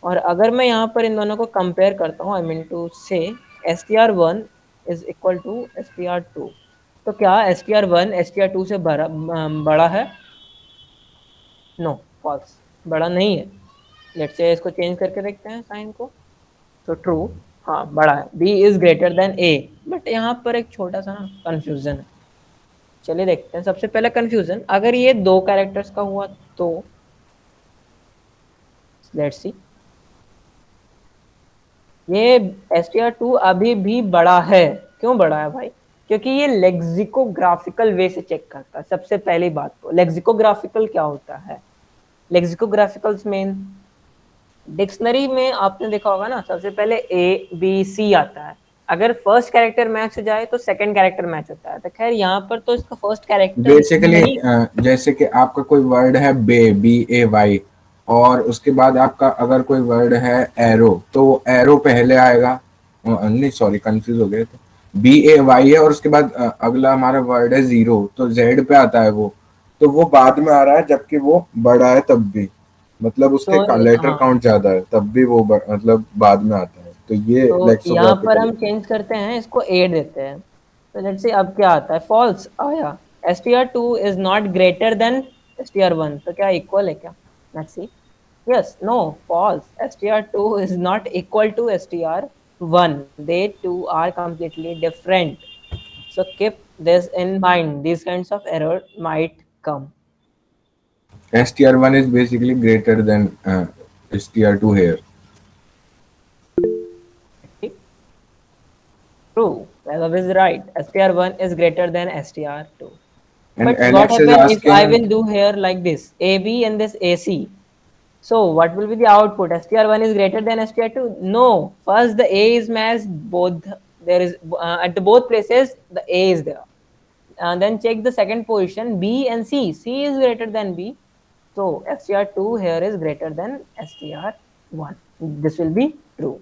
और अगर मैं यहाँ पर इन दोनों को कंपेयर करता हूँ, आई मीन टू से str1 is equal to str2, तो क्या str1 str2 से बड़ा है? नो, फॉल्स, बड़ा नहीं है। लेट्स से इसको चेंज करके देखते हैं साइन को, तो ट्रू, हाँ बड़ा है, b is greater then a। But यहाँ पर एक छोटा सा ना कंफ्यूजन है, चलिए देखते हैं। सबसे पहला कंफ्यूजन, अगर ये दो कैरेक्टर्स का हुआ तो लेट्स सी, ये str2 अभी भी बड़ा है। क्यों बड़ा है भाई? क्योंकि ये लेक्सिकोग्राफिकल वे से चेक करता है। सबसे पहली बात तो लेक्सिकोग्राफिकल क्या होता है? लेक्सिकोग्राफिकल मीन डिक्शनरी में आपने देखा होगा ना, सबसे पहले ए बी सी आता है, अगर फर्स्ट कैरेक्टर मैच हो जाए तो सेकंड कैरेक्टर मैच होता है। तो खैर यहाँ पर तो इसका फर्स्ट कैरेक्टर बेसिकली नहीं। जैसे कि आपका कोई वर्ड है BAY, और उसके बाद आपका अगर कोई वर्ड है एरो, तो एरो पहले आएगा। नहीं सॉरी, कंफ्यूज हो गए थे। BAY है और उसके बाद अगला हमारा वर्ड है जीरो, तो जेड पे आता है वो, तो वो बाद में आ रहा है, जबकि वो बड़ा है तब भी, मतलब उसके तो लेटर हाँ, काउंट ज्यादा है तब भी वो मतलब बाद में आता है, तो ये तो यहाँ पर लेक्सिकोग्राफिकल हम है। चेंज करते हैं, इसको 8 देते हैं। तो लेट्स से अब क्या आता है? फॉल्स आया। str2 is not greater then str1, तो क्या इक्वल है क्या? Let's see, yes, no, false, str2 is not equal to str1, they two are completely different. So keep this in mind, these kinds of error might come। STR1 is basically greater than STR2 here. True, Vaibhav is right, str1 is greater than str2। And But what Alex is happen if I asking, will do here like this, AB and this AC? So what will be the output? str1 is greater than str2? No, first the A is matched, both there is at the both places the A is there, and then check the second position, B and C, C is greater than B, so str2 here is greater than str1, this will be true।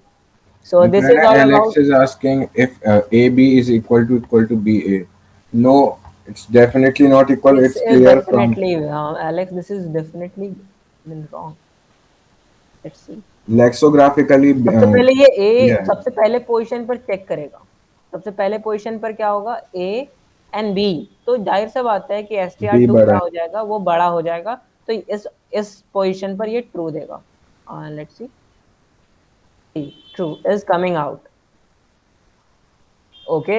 So this is all Alex about. is asking if AB is equal to BA. No, it's definitely not equal. This It's is clear from definitely Alex. This is definitely, I mean, wrong. Let's see. lexicographically. सबसे पहले ये ए Yeah, सबसे पहले position पर check करेगा. सबसे पहले position पर क्या होगा, ए एंड बी. तो जाहिर सा बात है कि S T R B two बड़ा क्या है. हो जाएगा, वो बड़ा हो जाएगा. तो इस पोजीशन पर ये ट्रू देगा. Let's see, true is coming out. Okay.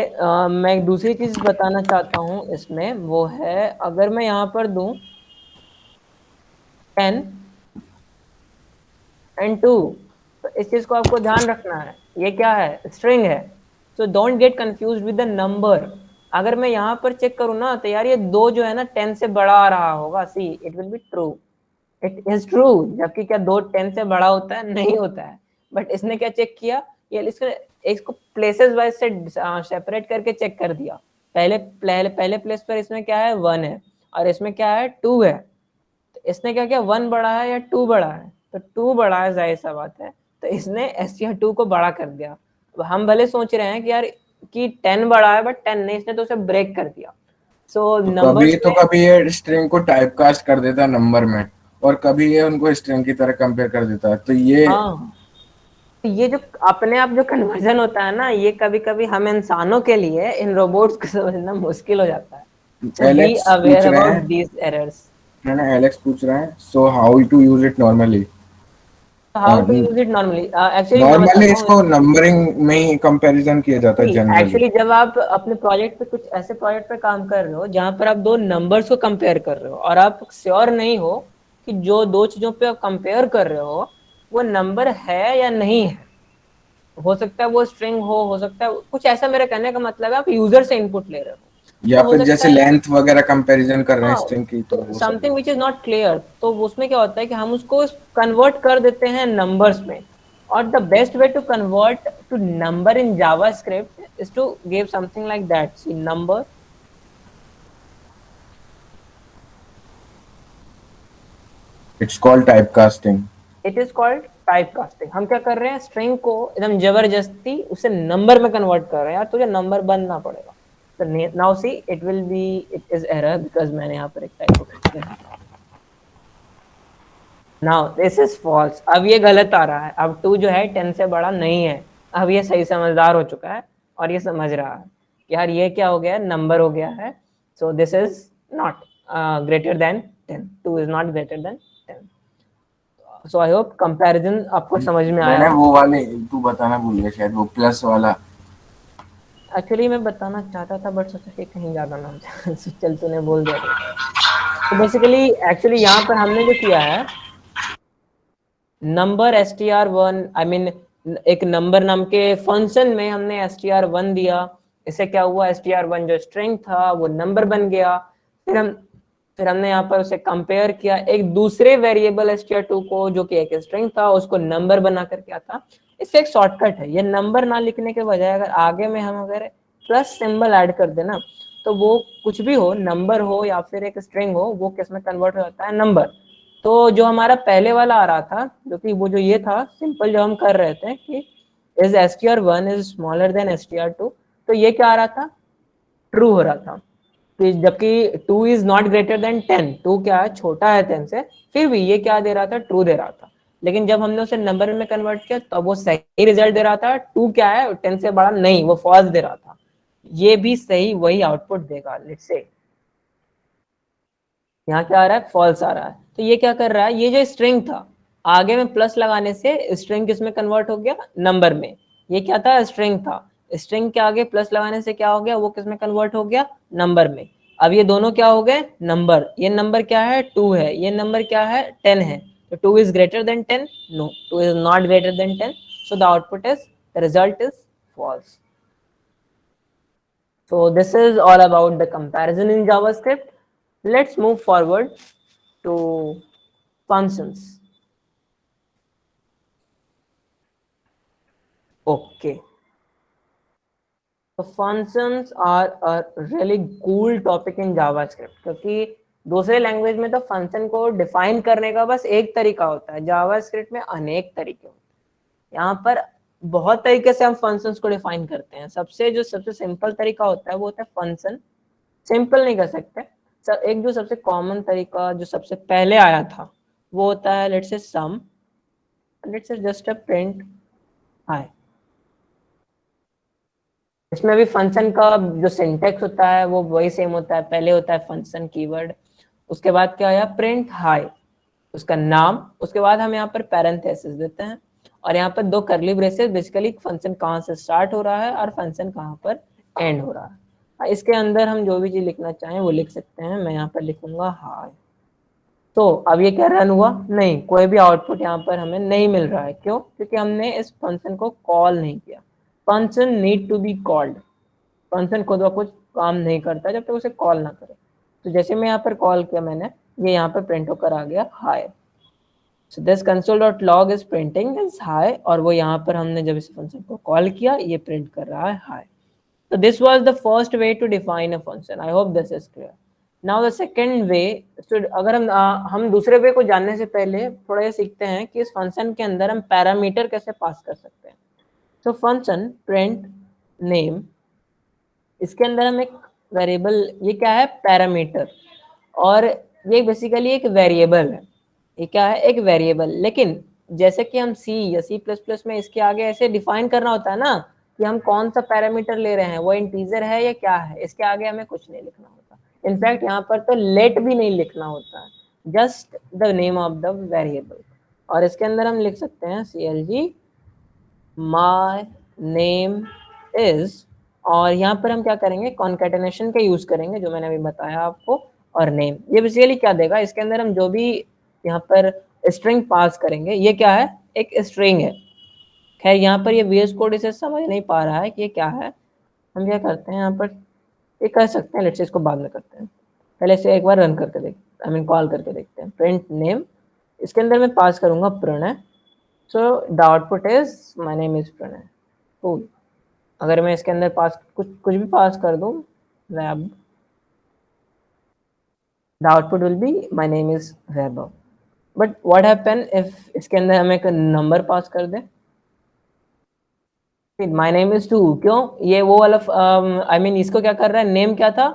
मैं एक दूसरी चीज बताना चाहता हूँ इसमें, वो है अगर मैं यहाँ पर दूं 10 एंड 2, तो इस चीज को आपको ध्यान रखना है. ये क्या है, स्ट्रिंग है. So don't get confuse with the number. अगर मैं यहाँ पर चेक करूँ ना, तो यार ये 2 जो है ना 10 से बड़ा आ रहा होगा. See, it will be true. It is true. जबकि क्या 2 10 से बड़ा होता है? नहीं होता है. बट इसने क्या चेक किया, ये इसको प्लेसेस वाइज से सेपरेट करके चेक कर दिया. पहले प्लेस पर इसमें क्या है, 1 है, और इसमें क्या है, 2 है. तो इसने क्या किया, 1 बड़ा है या 2 बड़ा है? तो 2 बड़ा है, जाहिर सा बात है. तो इसने str2 को बड़ा कर दिया. अब हम भले सोच रहे हैं कि यार कि 10 बड़ा है, बट 10 नहीं, इसने तो उसे ब्रेक कर दिया. सो नंबर्स तो में. कभी ये स्ट्रिंग को टाइपकास्ट कर देता है नंबर में, और कभी ये उनको स्ट्रिंग की तरह कंपेयर कर देता है. तो ये हाँ, तो ये जो अपने आप जो कन्वर्जन होता है ना, ये कभी कभी हम इंसानों के लिए इन रोबोट्स को समझना मुश्किल हो जाता है. सो बी एलेक्स पूछ अवेयर रहे अबाउट हैं, दीज एरर्स. है ना, एलेक्स पूछ रहे हैं, so how to use it normally. How to use it normally. Actually मैं नॉर्मली बताता हूँ. इसको नंबरिंग में ही कंपैरिजन किया जाता है जनरली. एक्चुअली जब आप अपने प्रोजेक्ट पे, कुछ ऐसे प्रोजेक्ट पे काम कर रहे हो जहां पर आप 2 नंबर्स को कंपेयर कर रहे हो, और आप श्योर नहीं हो कि जो 2 चीजों पे आप कंपेयर कर रहे हो वो नंबर है या नहीं है. हो सकता है वो स्ट्रिंग हो सकता है कुछ ऐसा. मेरा कहने का मतलब है आप यूजर से इनपुट ले रहे हो, या तो हो फिर सकता जैसे है. लेंथ वगैरह कंपैरिजन कर रहे हैं हाँ, स्ट्रिंग की, तो तो वो सब something which is not clear, तो उसमें क्या होता है कि हम उसको कन्वर्ट कर देते हैं नंबर्स में. और the best way to convert to number in JavaScript is to give something like that. See, number. It's called typecasting. It is called type casting. हम क्या कर रहे हैं, स्ट्रिंग को एकदम जबरदस्ती उसे नंबर में कन्वर्ट कर रहे हैं. यार तुझे नंबर बनना पड़ेगा. तो now see, it will be, it is error because मैंने यहाँ पर एक टाइप किया. Now this is false. अब ये गलत आ रहा है. अब 2 जो है 10 से बड़ा नहीं है. अब ये सही समझदार हो चुका है और ये समझ रहा है कि यार ये क्या हो गया, नंबर हो गया है. So this is not greater than 10. 2 is not greater than 10. So I hope comparison आपको समझ में आया मैंने हो. वो वाले तू बताना भूल गया शायद, वो प्लस वाला. एक्चुअली मैं बताना चाहता था बट सोचा कि कहीं ज्यादा ना हो जाए. चल तूने बोल दिया. तो बेसिकली एक्चुअली यहाँ पर हमने जो किया है, नंबर str1, आई मीन एक नंबर नाम के फंक्शन में हमने str1 दिया. इससे क्या हुआ, str1 जो स्ट्रिंग था वो नंबर बन गया. फिर हमने यहाँ पर उसे कंपेयर किया एक दूसरे वेरिएबल str2 को जो कि एक स्ट्रिंग था, उसको नंबर बना कर क्या था. इससे एक शॉर्टकट है, ये नंबर ना लिखने के बजाय अगर आगे में हम अगर प्लस सिंबल ऐड कर देना, तो वो कुछ भी हो, नंबर हो या फिर एक स्ट्रिंग हो, वो किस में कन्वर्ट हो जाता है, नंबर. तो जो हमारा पहले वाला आ रहा था, जो कि वो जो ये था सिंपल जो हम कर रहे थे कि is str1 is smaller than str2, तो ये क्या आ रहा था, ट्रू हो रहा था. कि जबकि 2 इज नॉट ग्रेटर देन 10, 2 क्या है, छोटा है 10 से, फिर भी ये क्या दे रहा था, ट्रू दे रहा था. लेकिन जब हमने उसे नंबर में कन्वर्ट किया तो वो सही रिजल्ट दे रहा था. 2 क्या है, 10 से बड़ा नहीं, वो फॉल्स दे रहा था. ये भी सही वही आउटपुट देगा. लेट्स से यहाँ क्या आ रहा है, फॉल्स आ रहा है. तो ये क्या कर रहा है, ये जो स्ट्रिंग था, आगे में प्लस लगाने से स्ट्रिंग किस में कन्वर्ट हो गया, नंबर में. ये क्या था, स्ट्रिंग था. स्ट्रिंग के आगे प्लस लगाने से क्या हो गया, वो किस में कन्वर्ट हो गया, नंबर में. अब ये दोनों क्या हो गए, नंबर. ये नंबर क्या है, 2 है. ये नंबर क्या है, 10 है. तो 2 is greater than 10, no, 2 is not greater than 10. So the output is, the result is false. So this is all about the comparison in JavaScript. Let's move forward to functions. Okay. So functions are a really cool topic in JavaScript, क्योंकि दूसरे language में तो function को define करने का बस एक तरीका होता है, जावास्क्रिप्ट में अनेक तरीके होते हैं. यहाँ पर बहुत तरीके से हम फंक्शंस को डिफाइन करते हैं। सबसे सिंपल तरीका होता है वो होता है फंक्शन। सिंपल नहीं कर सकते, एक जो सबसे कॉमन तरीका जो सबसे पहले आया था वो होता है let's say sum, let's say just a print hi. इसमें भी फंक्शन का जो सिंटेक्स होता है वो वही सेम होता है, पहले होता है फंक्शन कीवर्ड, उसके बाद क्या आया प्रिंट हाई, उसका नाम, उसके बाद हम यहाँ पर पैरेंथेसिस देते हैं और यहाँ पर दो करली ब्रेसेस, बेसिकली फंक्शन कहाँ से स्टार्ट हो रहा है और फंक्शन कहाँ पर एंड हो रहा है। इसके अंदर हम जो भी चीज लिखना चाहें वो लिख सकते हैं। मैं यहाँ पर लिखूंगा हाई। तो अब ये क्या रन हुआ? नहीं, कोई भी आउटपुट यहाँ पर हमें नहीं मिल रहा है। क्यों? क्योंकि हमने इस फंक्शन को कॉल नहीं किया। Function need to be called. Function खुद ब खुद काम नहीं करता जब तक उसे कॉल ना करे। तो जैसे मैं यहाँ पर कॉल किया मैंने, ये यहाँ पर प्रिंट होकर आ गया high. So this console.log is printing is high, और वो यहाँ पर हमने जब इस फंक्शन को कॉल किया ये प्रिंट कर रहा है high. So this was the first way to define a function. I hope this is clear. Now the second way, so अगर हम दूसरे वे को जानने से पहले थोड़ा ये सीखते हैं कि इस फंक्शन के अंदर हम पैरामीटर कैसे पास कर सकते हैं। तो फंक्शन प्रिंट नेम, इसके अंदर हम एक वेरिएबल, ये क्या है पैरामीटर, और ये बेसिकली एक वेरिएबल है। ये क्या है? एक वेरिएबल। लेकिन जैसे कि हम सी या सी प्लस प्लस में इसके आगे ऐसे डिफाइन करना होता है ना कि हम कौन सा पैरामीटर ले रहे हैं, वो इंटीजर है या क्या है, इसके आगे हमें कुछ नहीं लिखना होता। इनफैक्ट यहाँ पर तो लेट भी नहीं लिखना होता है, just the name of the variable. और इसके अंदर हम लिख सकते हैं CLG my name is, और यहाँ पर हम क्या करेंगे कॉन्केटेनेशन का यूज करेंगे जो मैंने अभी बताया आपको, और नेम। ये बेसिकली क्या देगा, इसके अंदर हम जो भी यहाँ पर स्ट्रिंग पास करेंगे, ये क्या है? एक स्ट्रिंग है। खैर यहाँ पर ये VS कोड इसे समझ नहीं पा रहा है कि ये क्या है। हम क्या करते हैं यहाँ पर, ये कर सकते हैं, लेट्स इसको बाद में करते हैं, पहले से एक बार रन करके देखते, आई मीन कॉल करके देखते हैं। प्रिंट नेम, इसके अंदर मैं पास करूंगा Pranay. So the output is my name is Pranay. Cool. अगर मैं इसके अंदर पास कुछ भी पास कर दूं, web, the output will be my name is Vaibhav. But what happen if इसके अंदर हम एक नंबर पास कर दें? My name is 2। क्यों? ये वो वाला आई मीन इसको क्या कर रहा है, नेम क्या था,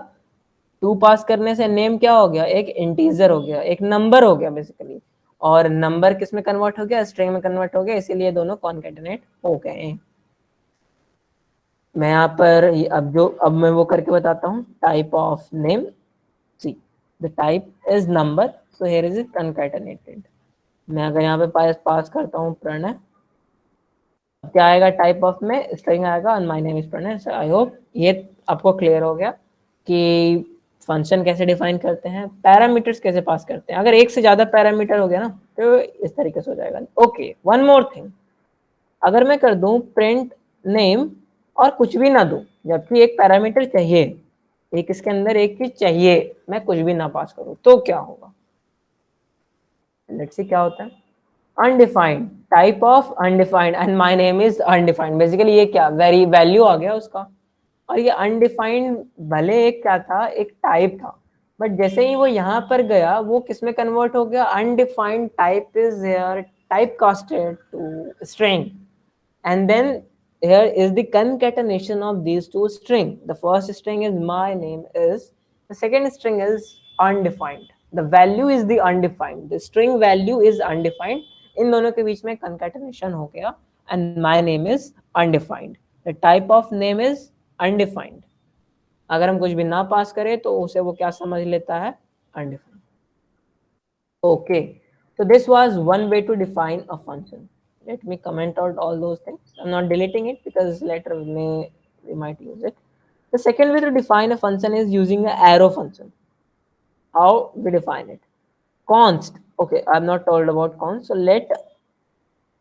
2 पास करने से नेम क्या हो गया, एक इंटीजर हो गया, एक नंबर हो गया बेसिकली। और नंबर किस में कन्वर्ट हो गया? स्ट्रिंग में कन्वर्ट हो गया, इसीलिए दोनों कॉन्केटेनेट हो गए। मैं यहाँ पर अब मैं वो करके बताता हूँ। Type of name, see the type is number, so here is it concatenated. मैं अगर यहाँ पे पास करता हूँ प्रणय, क्या आएगा टाइप ऑफ में? स्ट्रिंग आएगा और my name is Pranay. So I hope ये आपको क्लियर हो गया कि फंक्शन कैसे डिफाइन करते हैं, पैरामीटर्स कैसे पास करते हैं। अगर एक से ज्यादा पैरामीटर हो गया ना तो इस तरीके से हो जाएगा। ओके, वन मोर थिंग, अगर मैं कर दूं प्रिंट नेम और कुछ भी ना दूं, जबकि एक पैरामीटर चाहिए, एक इसके अंदर एक चीज चाहिए, मैं कुछ भी ना पास करूं, तो क्या होगा? लेट्स सी क्या होता है। Undefined, type of undefined, and my name is undefined. Basically ये क्या वेरी वैल्यू आ गया उसका। और ये अनडिफाइंड भले एक क्या था, एक टाइप था, बट जैसे ही वो यहाँ पर गया वो किस में कन्वर्ट हो गया? Undefined type is here type casted to string, and then here is the concatenation of these two string. The first string is my name is, the second string is undefined, the value is the undefined, the string value is undefined, इन दोनों के बीच में concatenation हो गया, and my name is undefined, the type of name is undefined। अगर हम कुछ भी ना पास करें तो उसे वो क्या समझ लेता है? undefined। Okay, so this was one way to define a function. Let me comment out all those things. I'm not deleting it because later we might use it. The second way to define a function is using an arrow function. How we define it? Const. Okay, I'm not told about const. So let,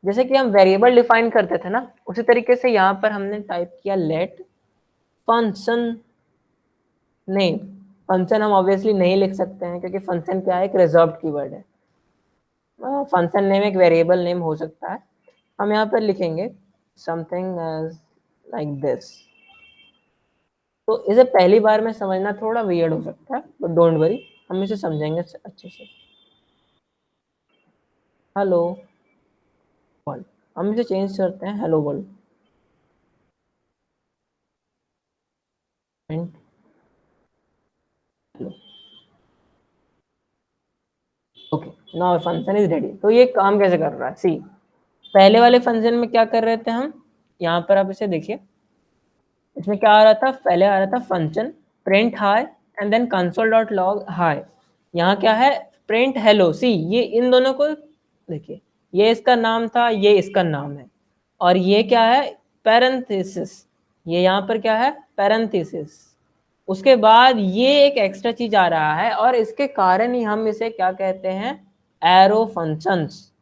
जैसे कि हम variable define करते थे ना, उसी तरीके से यहाँ पर हमने टाइप किया लेट फंक्शन नेम। फंक्शन हम ऑब्वियसली नहीं लिख सकते हैं क्योंकि फंक्शन क्या है, एक रिजर्व्ड कीवर्ड है। फंक्शन नेम एक वेरिएबल नेम हो सकता है। हम यहाँ पर लिखेंगे समथिंग लाइक दिस। तो इसे पहली बार में समझना थोड़ा वियर्ड हो सकता है, बट डोंट वरी, हम इसे समझेंगे अच्छे से। हेलो वर्ल्ड, हम इसे चेंज करते हैं hello world. print okay, now function is ready. तो ये काम कैसे कर रहा है, सी पहले वाले फंक्शन में क्या कर रहे थे हम, यहाँ पर आप इसे देखिए, इसमें क्या आ रहा था, पहले आ रहा था function print hi and then console dot log hi. यहाँ क्या है, प्रिंट हेलो। सी ये इन दोनों को देखिए, ये इसका नाम था, ये इसका नाम है, और ये क्या है, पैरेंथेसिस। ये यहाँ पर क्या है, पैरेंथेसिस। उसके बाद ये एक एक्स्ट्रा चीज आ रहा है, और इसके कारण ही हम इसे क्या कहते हैं, एरो फंक्शंस।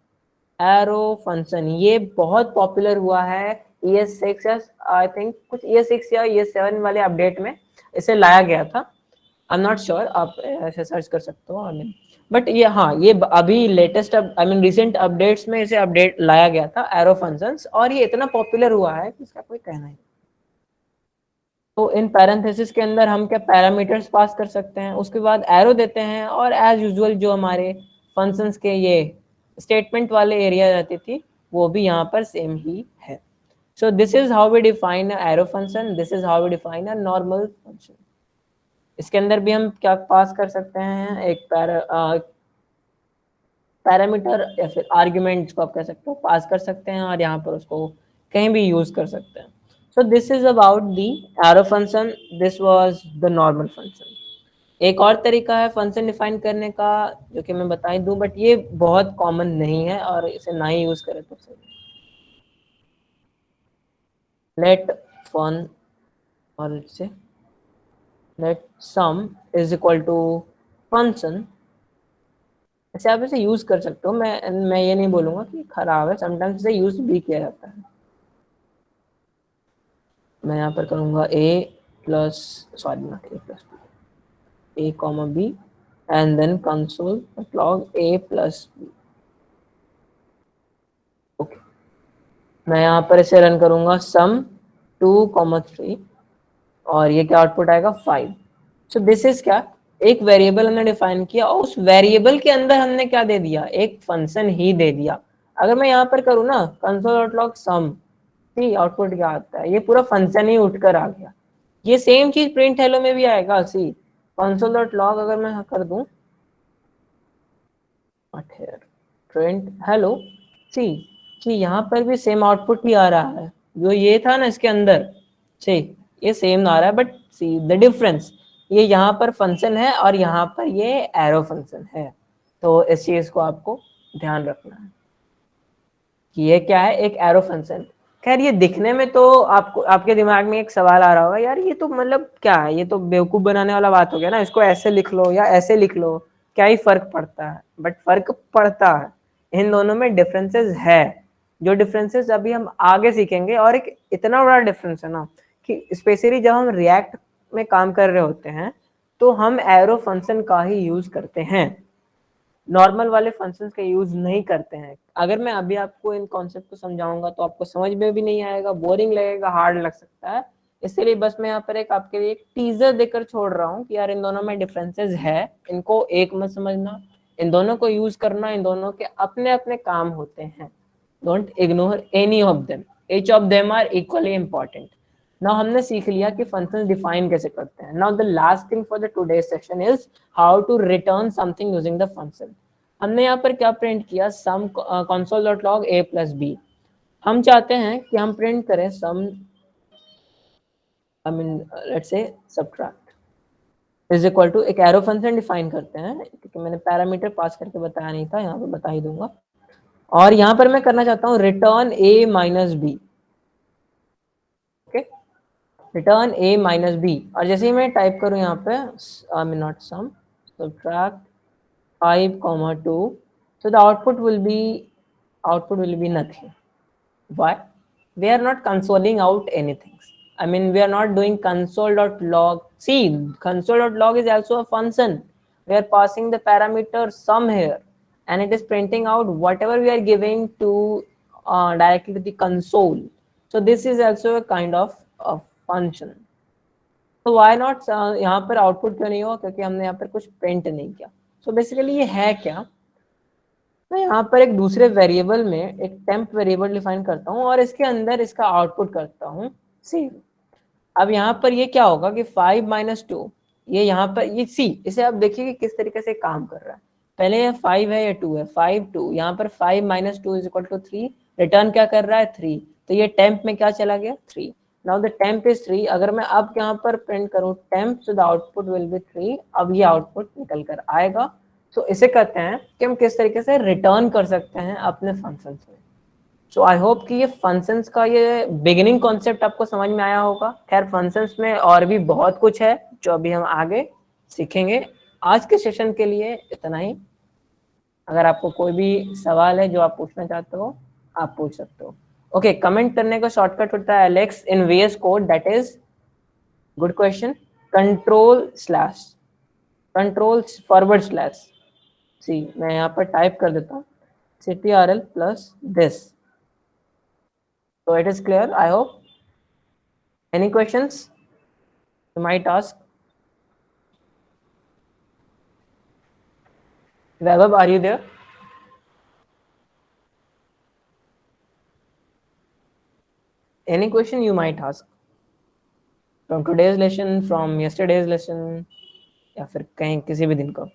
एरो फंक्शन ये बहुत पॉपुलर हुआ है ES6 या आई थिंक कुछ ES6 या ES7 वाले अपडेट में इसे लाया गया था। आई एम नॉट श्योर, आप ऐसे सर्च कर सकते हो ऑनलाइन। बट ये हाँ, ये अभी latest I mean recent updates में इसे अपडेट लाया गया था एरो फंक्शंस, और ये इतना पॉपुलर हुआ है कि इसका कोई कहना नहीं। तो इन पैरेंथेसिस के अंदर हम क्या पैरामीटर्स पास कर सकते हैं, उसके बाद एरो देते हैं, और एज यूजुअल जो हमारे फंक्शंस के ये स्टेटमेंट वाले एरिया रहती थी वो भी यहाँ पर सेम ही है। So this is how we define a arrow function, this is how we define a normal function. इसके अंदर भी हम क्या पास कर सकते हैं, एक पैरामीटर या फिर आर्ग्यूमेंट को आप कह सकते हो पास कर सकते हैं, और यहाँ पर उसको कहीं भी यूज कर सकते हैं। सो this is about the arrow function, this was the normal function. एक और तरीका है फंक्शन डिफाइन करने का जो कि मैं बता ही दूं, बट ये बहुत कॉमन नहीं है और इसे ना ही यूज करें तो सही। लेट फन और say let sum is equal to function. ऐसे आप इसे यूज कर सकते हो, मैं ये नहीं बोलूंगा कि खराब है, समटाइम्स इसे यूज भी किया जाता है। मैं यहाँ पर करूंगा a plus, sorry not a plus, a comma b and then console log a plus b। Okay, मैं यहाँ पर इसे रन करूंगा सम 2,3 और ये क्या आउटपुट आएगा 5। सो दिस इज क्या, एक वेरिएबल हमने डिफाइन किया और उस वेरिएबल के अंदर हमने क्या दे दिया, एक फंक्शन ही दे दिया। अगर मैं यहाँ पर करूँ ना कंसोल डॉट लॉग सम, सी आउटपुट क्या आता है, ये पूरा फंक्शन ही उठकर आ गया। ये सेम चीज प्रिंट हेलो में भी आएगा। सी कंसोल डॉट लॉग अगर मैं कर दूं प्रिंट हेलो, सी कि यहाँ पर भी सेम आउटपुट ही आ रहा है, जो ये था ना इसके अंदर, सी ये सेम आ रहा है, बट सी द डिफरेंस, ये यहाँ पर फंक्शन है और यहाँ पर ये एरो फंक्शन है। तो इस चीज को आपको ध्यान रखना है कि ये क्या है, एक एरो फंक्शन। खैर ये दिखने में तो आपको, आपके दिमाग में एक सवाल आ रहा होगा, यार ये तो मतलब क्या है, ये तो बेवकूफ बनाने वाला बात हो गया ना, इसको ऐसे लिख लो या ऐसे लिख लो, क्या ही फर्क पड़ता है। बट फर्क पड़ता है, इन दोनों में डिफरेंसेस है, जो डिफरेंसेस अभी हम आगे सीखेंगे। और एक इतना बड़ा डिफरेंस है ना कि स्पेशली जब हम रिएक्ट में काम कर रहे होते हैं तो हम एरो फंक्शन का ही यूज करते हैं, नॉर्मल वाले फंक्शंस का यूज नहीं करते हैं। अगर मैं अभी आपको इन कॉन्सेप्ट को समझाऊंगा तो आपको समझ में भी नहीं आएगा, बोरिंग लगेगा, हार्ड लग सकता है। इसलिए बस मैं यहाँ पर एक आपके लिए एक टीजर देकर छोड़ रहा हूँ कि यार इन दोनों में डिफरेंसेस है, इनको एक मत समझना, इन दोनों को यूज करना, इन दोनों के अपने अपने काम होते हैं। Don't ignore any of them, each of them are equally important. Now हमने सीख लिया कि फंक्शन डिफाइन कैसे करते हैं। Now the last thing for the today session is how to return something using the function. हमने यहाँ पर क्या प्रिंट किया, sum console dot log a plus b। हम चाहते हैं कि हम प्रिंट करें sum, I mean let's say subtract is equal to, एक एरो फंक्शन डिफाइन करते हैं क्योंकि मैंने पैरामीटर पास करके बताया नहीं था, यहाँ पे बता ही दूंगा। और यहाँ पर मैं करना चाहता हूँ return a minus b. Okay, return a minus b, और जैसे ही मैं टाइप करूँ यहाँ पे, I mean not sum, subtract 5,2, so the output will be nothing. Why? We are not consoling out anything. I mean, we are not doing console.log. See, console.log is also a function. We are passing the parameter sum here, and it is printing out whatever we are giving to directly to the console. So this is also a kind of a function. तो why not, यहाँ पर output क्यों नहीं हुआ, क्योंकि हमने यहाँ पर कुछ प्रिंट नहीं किया। सो बेसिकली ये है क्या, मैं यहाँ पर एक दूसरे वेरिएबल में एक टेम्प वेरिएबल डिफाइन करता हूँ और इसके अंदर इसका आउटपुट करता हूँ सेव। अब यहाँ पर ये क्या होगा कि 5 माइनस 2, ये यहाँ पर ये सी, इसे आप देखिए कि किस तरीके से काम कर रहा है। पहले ये 5 है या 2 है, 5 2, यहाँ पर 5 minus 2 is equal to 3, return क्या कर रहा है 3, तो ये टेम्प में क्या चला गया 3। नाउ द टेम्प इज 3, अगर मैं अब यहाँ पर प्रिंट करूँ temp, so the output will be 3, अब ये आउटपुट निकल कर आएगा। तो इसे कहते हैं कि हम किस तरीके से रिटर्न कर सकते हैं अपने फंक्शन में। सो आई होप कि ये फंक्शंस का ये बिगिनिंग कॉन्सेप्ट आपको समझ में आया होगा। खैर फंक्शंस में और भी बहुत कुछ है जो अभी हम आगे सीखेंगे। आज के सेशन के लिए इतना ही। अगर आपको कोई भी सवाल है जो आप पूछना चाहते हो, आप पूछ सकते हो। ओके, कमेंट करने का शॉर्टकट होता है Alex in VS code, that is good question, control forward slash C. मैं यहाँ पर टाइप कर देता हूँ CTRL plus this. So it is clear, I hope. Any questions you might ask? Vaibhav, are you there? Any question you might ask from today's lesson, from yesterday's lesson, या फिर कहीं किसी भी दिन का?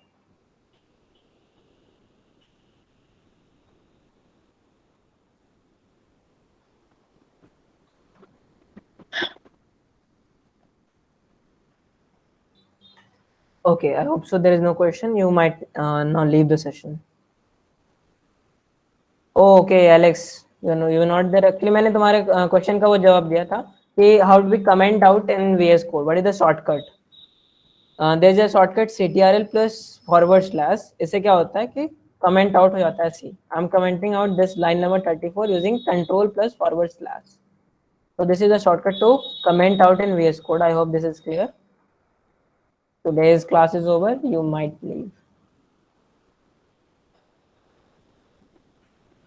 Okay, I hope so. There is no question. You might now leave the session. Okay, Alex, you are not there. Actually, मैंने तुम्हारे question का वो जवाब दिया था कि how do we comment out in VS Code? What is the shortcut? There is a shortcut CTRL plus forward slash. इससे क्या होता है कि कमेंट आउट हो जाता है see. I am commenting out this line number 34 using control plus forward slash. So this is a shortcut to comment out in VS Code. I hope this is clear. Today's class is over. You might leave.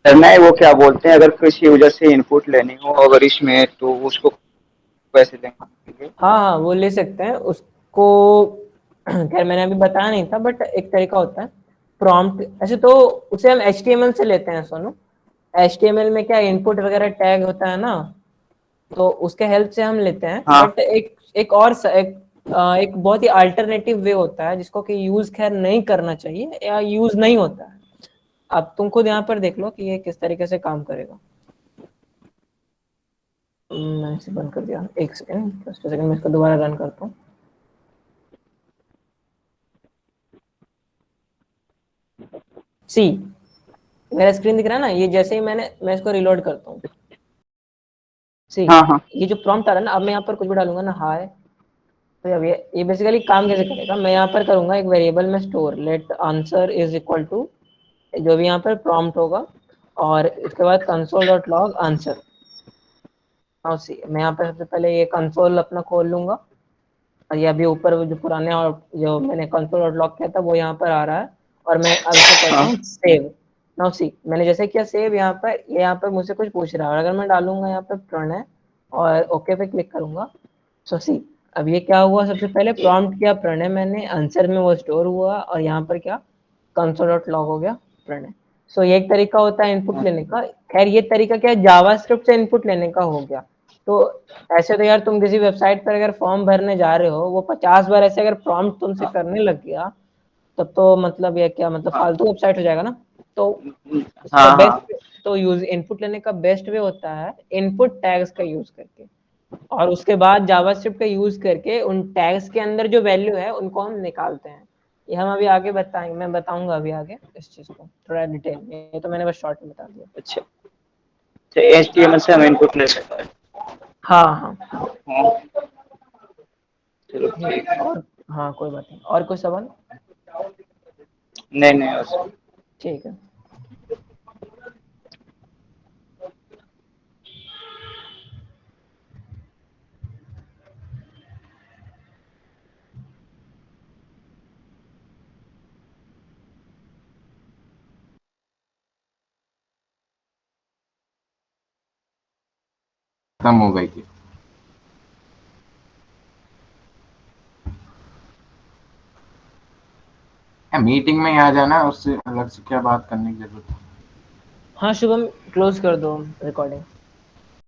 Sir मैं वो क्या बोलते हैं, अगर किसी वजह से input लेनी हो अगर इसमें, तो उसको कैसे लेंगे? हाँ, वो ले सकते हैं उसको। खैर मैंने अभी बताया नहीं था, बट एक तरीका होता है प्रॉम्प्ट। ऐसे तो उसे हम HTML से लेते हैं सोनू। HTML में क्या इनपुट वगैरह टैग होता है ना, तो उसके हेल्प से हम लेते हैं। हाँ बट एक बहुत ही अल्टरनेटिव वे होता है जिसको कि यूज खैर नहीं करना चाहिए या यूज नहीं होता है। अब तुम खुद यहाँ पर देख लो कि ये किस तरीके से काम करेगा। मैंने इसे बंद कर दिया, एक सेकेंड, जस्ट सेकेंड, मैं इसको दोबारा रन करता हूँ। सी, मेरा स्क्रीन दिख रहा है ना, ये जैसे ही मैं इसको रिलोड करता हूँ, सी हाँ हाँ ये जो प्रॉम्प्ट आ रहा है ना, अब मैं यहाँ पर कुछ भी डालूंगा ना, हाय, तो अब ये बेसिकली काम कैसे करेगा। मैं यहाँ पर करूंगा एक वेरिएबल में store let answer is equal to जो भी यहाँ पर प्रॉम्प्ट होगा, और इसके बाद कंसोल डॉट लॉग आंसर। और सी मैं यहाँ पर सबसे पहले ये कंसोल अपना खोल लूंगा, और ये अभी ऊपर जो पुराने और जो मैंने कंसोल डॉट लॉग किया था वो यहाँ पर आ रहा है। और मैं अब इसे कहता हाँ हूँ सेव। नाउ सी मैंने जैसे किया सेव, यहाँ पर ये यहाँ पर मुझसे कुछ पूछ रहा है, और अगर मैं डालूंगा यहाँ पर प्रणय और ओके पे क्लिक करूंगा, सो सी अब ये क्या हुआ, सबसे पहले प्रॉम्प्ट किया प्रणय मैंने, आंसर में वो स्टोर हुआ, और यहाँ पर क्या कंसोल डॉट लॉग हो गया प्रणय। सो ये एक तरीका होता है इनपुट लेने का। खैर ये तरीका क्या है, जावास्क्रिप्ट से इनपुट लेने का हो गया। तो ऐसे तो यार तुम किसी वेबसाइट पर अगर फॉर्म भरने जा रहे हो, वो 50 बार ऐसे अगर प्रॉम्प्ट तुमसे करने लग गया, तब तो मतलब ये क्या मतलब हाँ फालतू वेबसाइट हो जाएगा ना। तो इसका हाँ हाँ। बेस्ट, तो यूज इनपुट लेने का बेस्ट वे होता है इनपुट टैग्स का यूज करके, और उसके बाद जावास्क्रिप्ट का यूज करके उन टैग्स के अंदर जो वैल्यू है उनको हम निकालते हैं। ये हम अभी आगे बताएंगे, मैं बताऊंगा अभी आगे इस चीज को थोड़ा डिटेल में, ये तो मैंने बस शॉर्ट में बता दिया। अच्छा अच्छा, HTML से हम इनपुट ले सकते हैं? हाँ हाँ, हाँ चलो ठीक ठीक है। है। और हाँ कोई बात नहीं, और कोई सवाल? नहीं नहीं बस। ठीक है। खत्म हो गई थी। मीटिंग में ही आ जाना, उससे अलग से क्या बात करने की जरूरत है। हाँ शुभम, क्लोज कर दो रिकॉर्डिंग।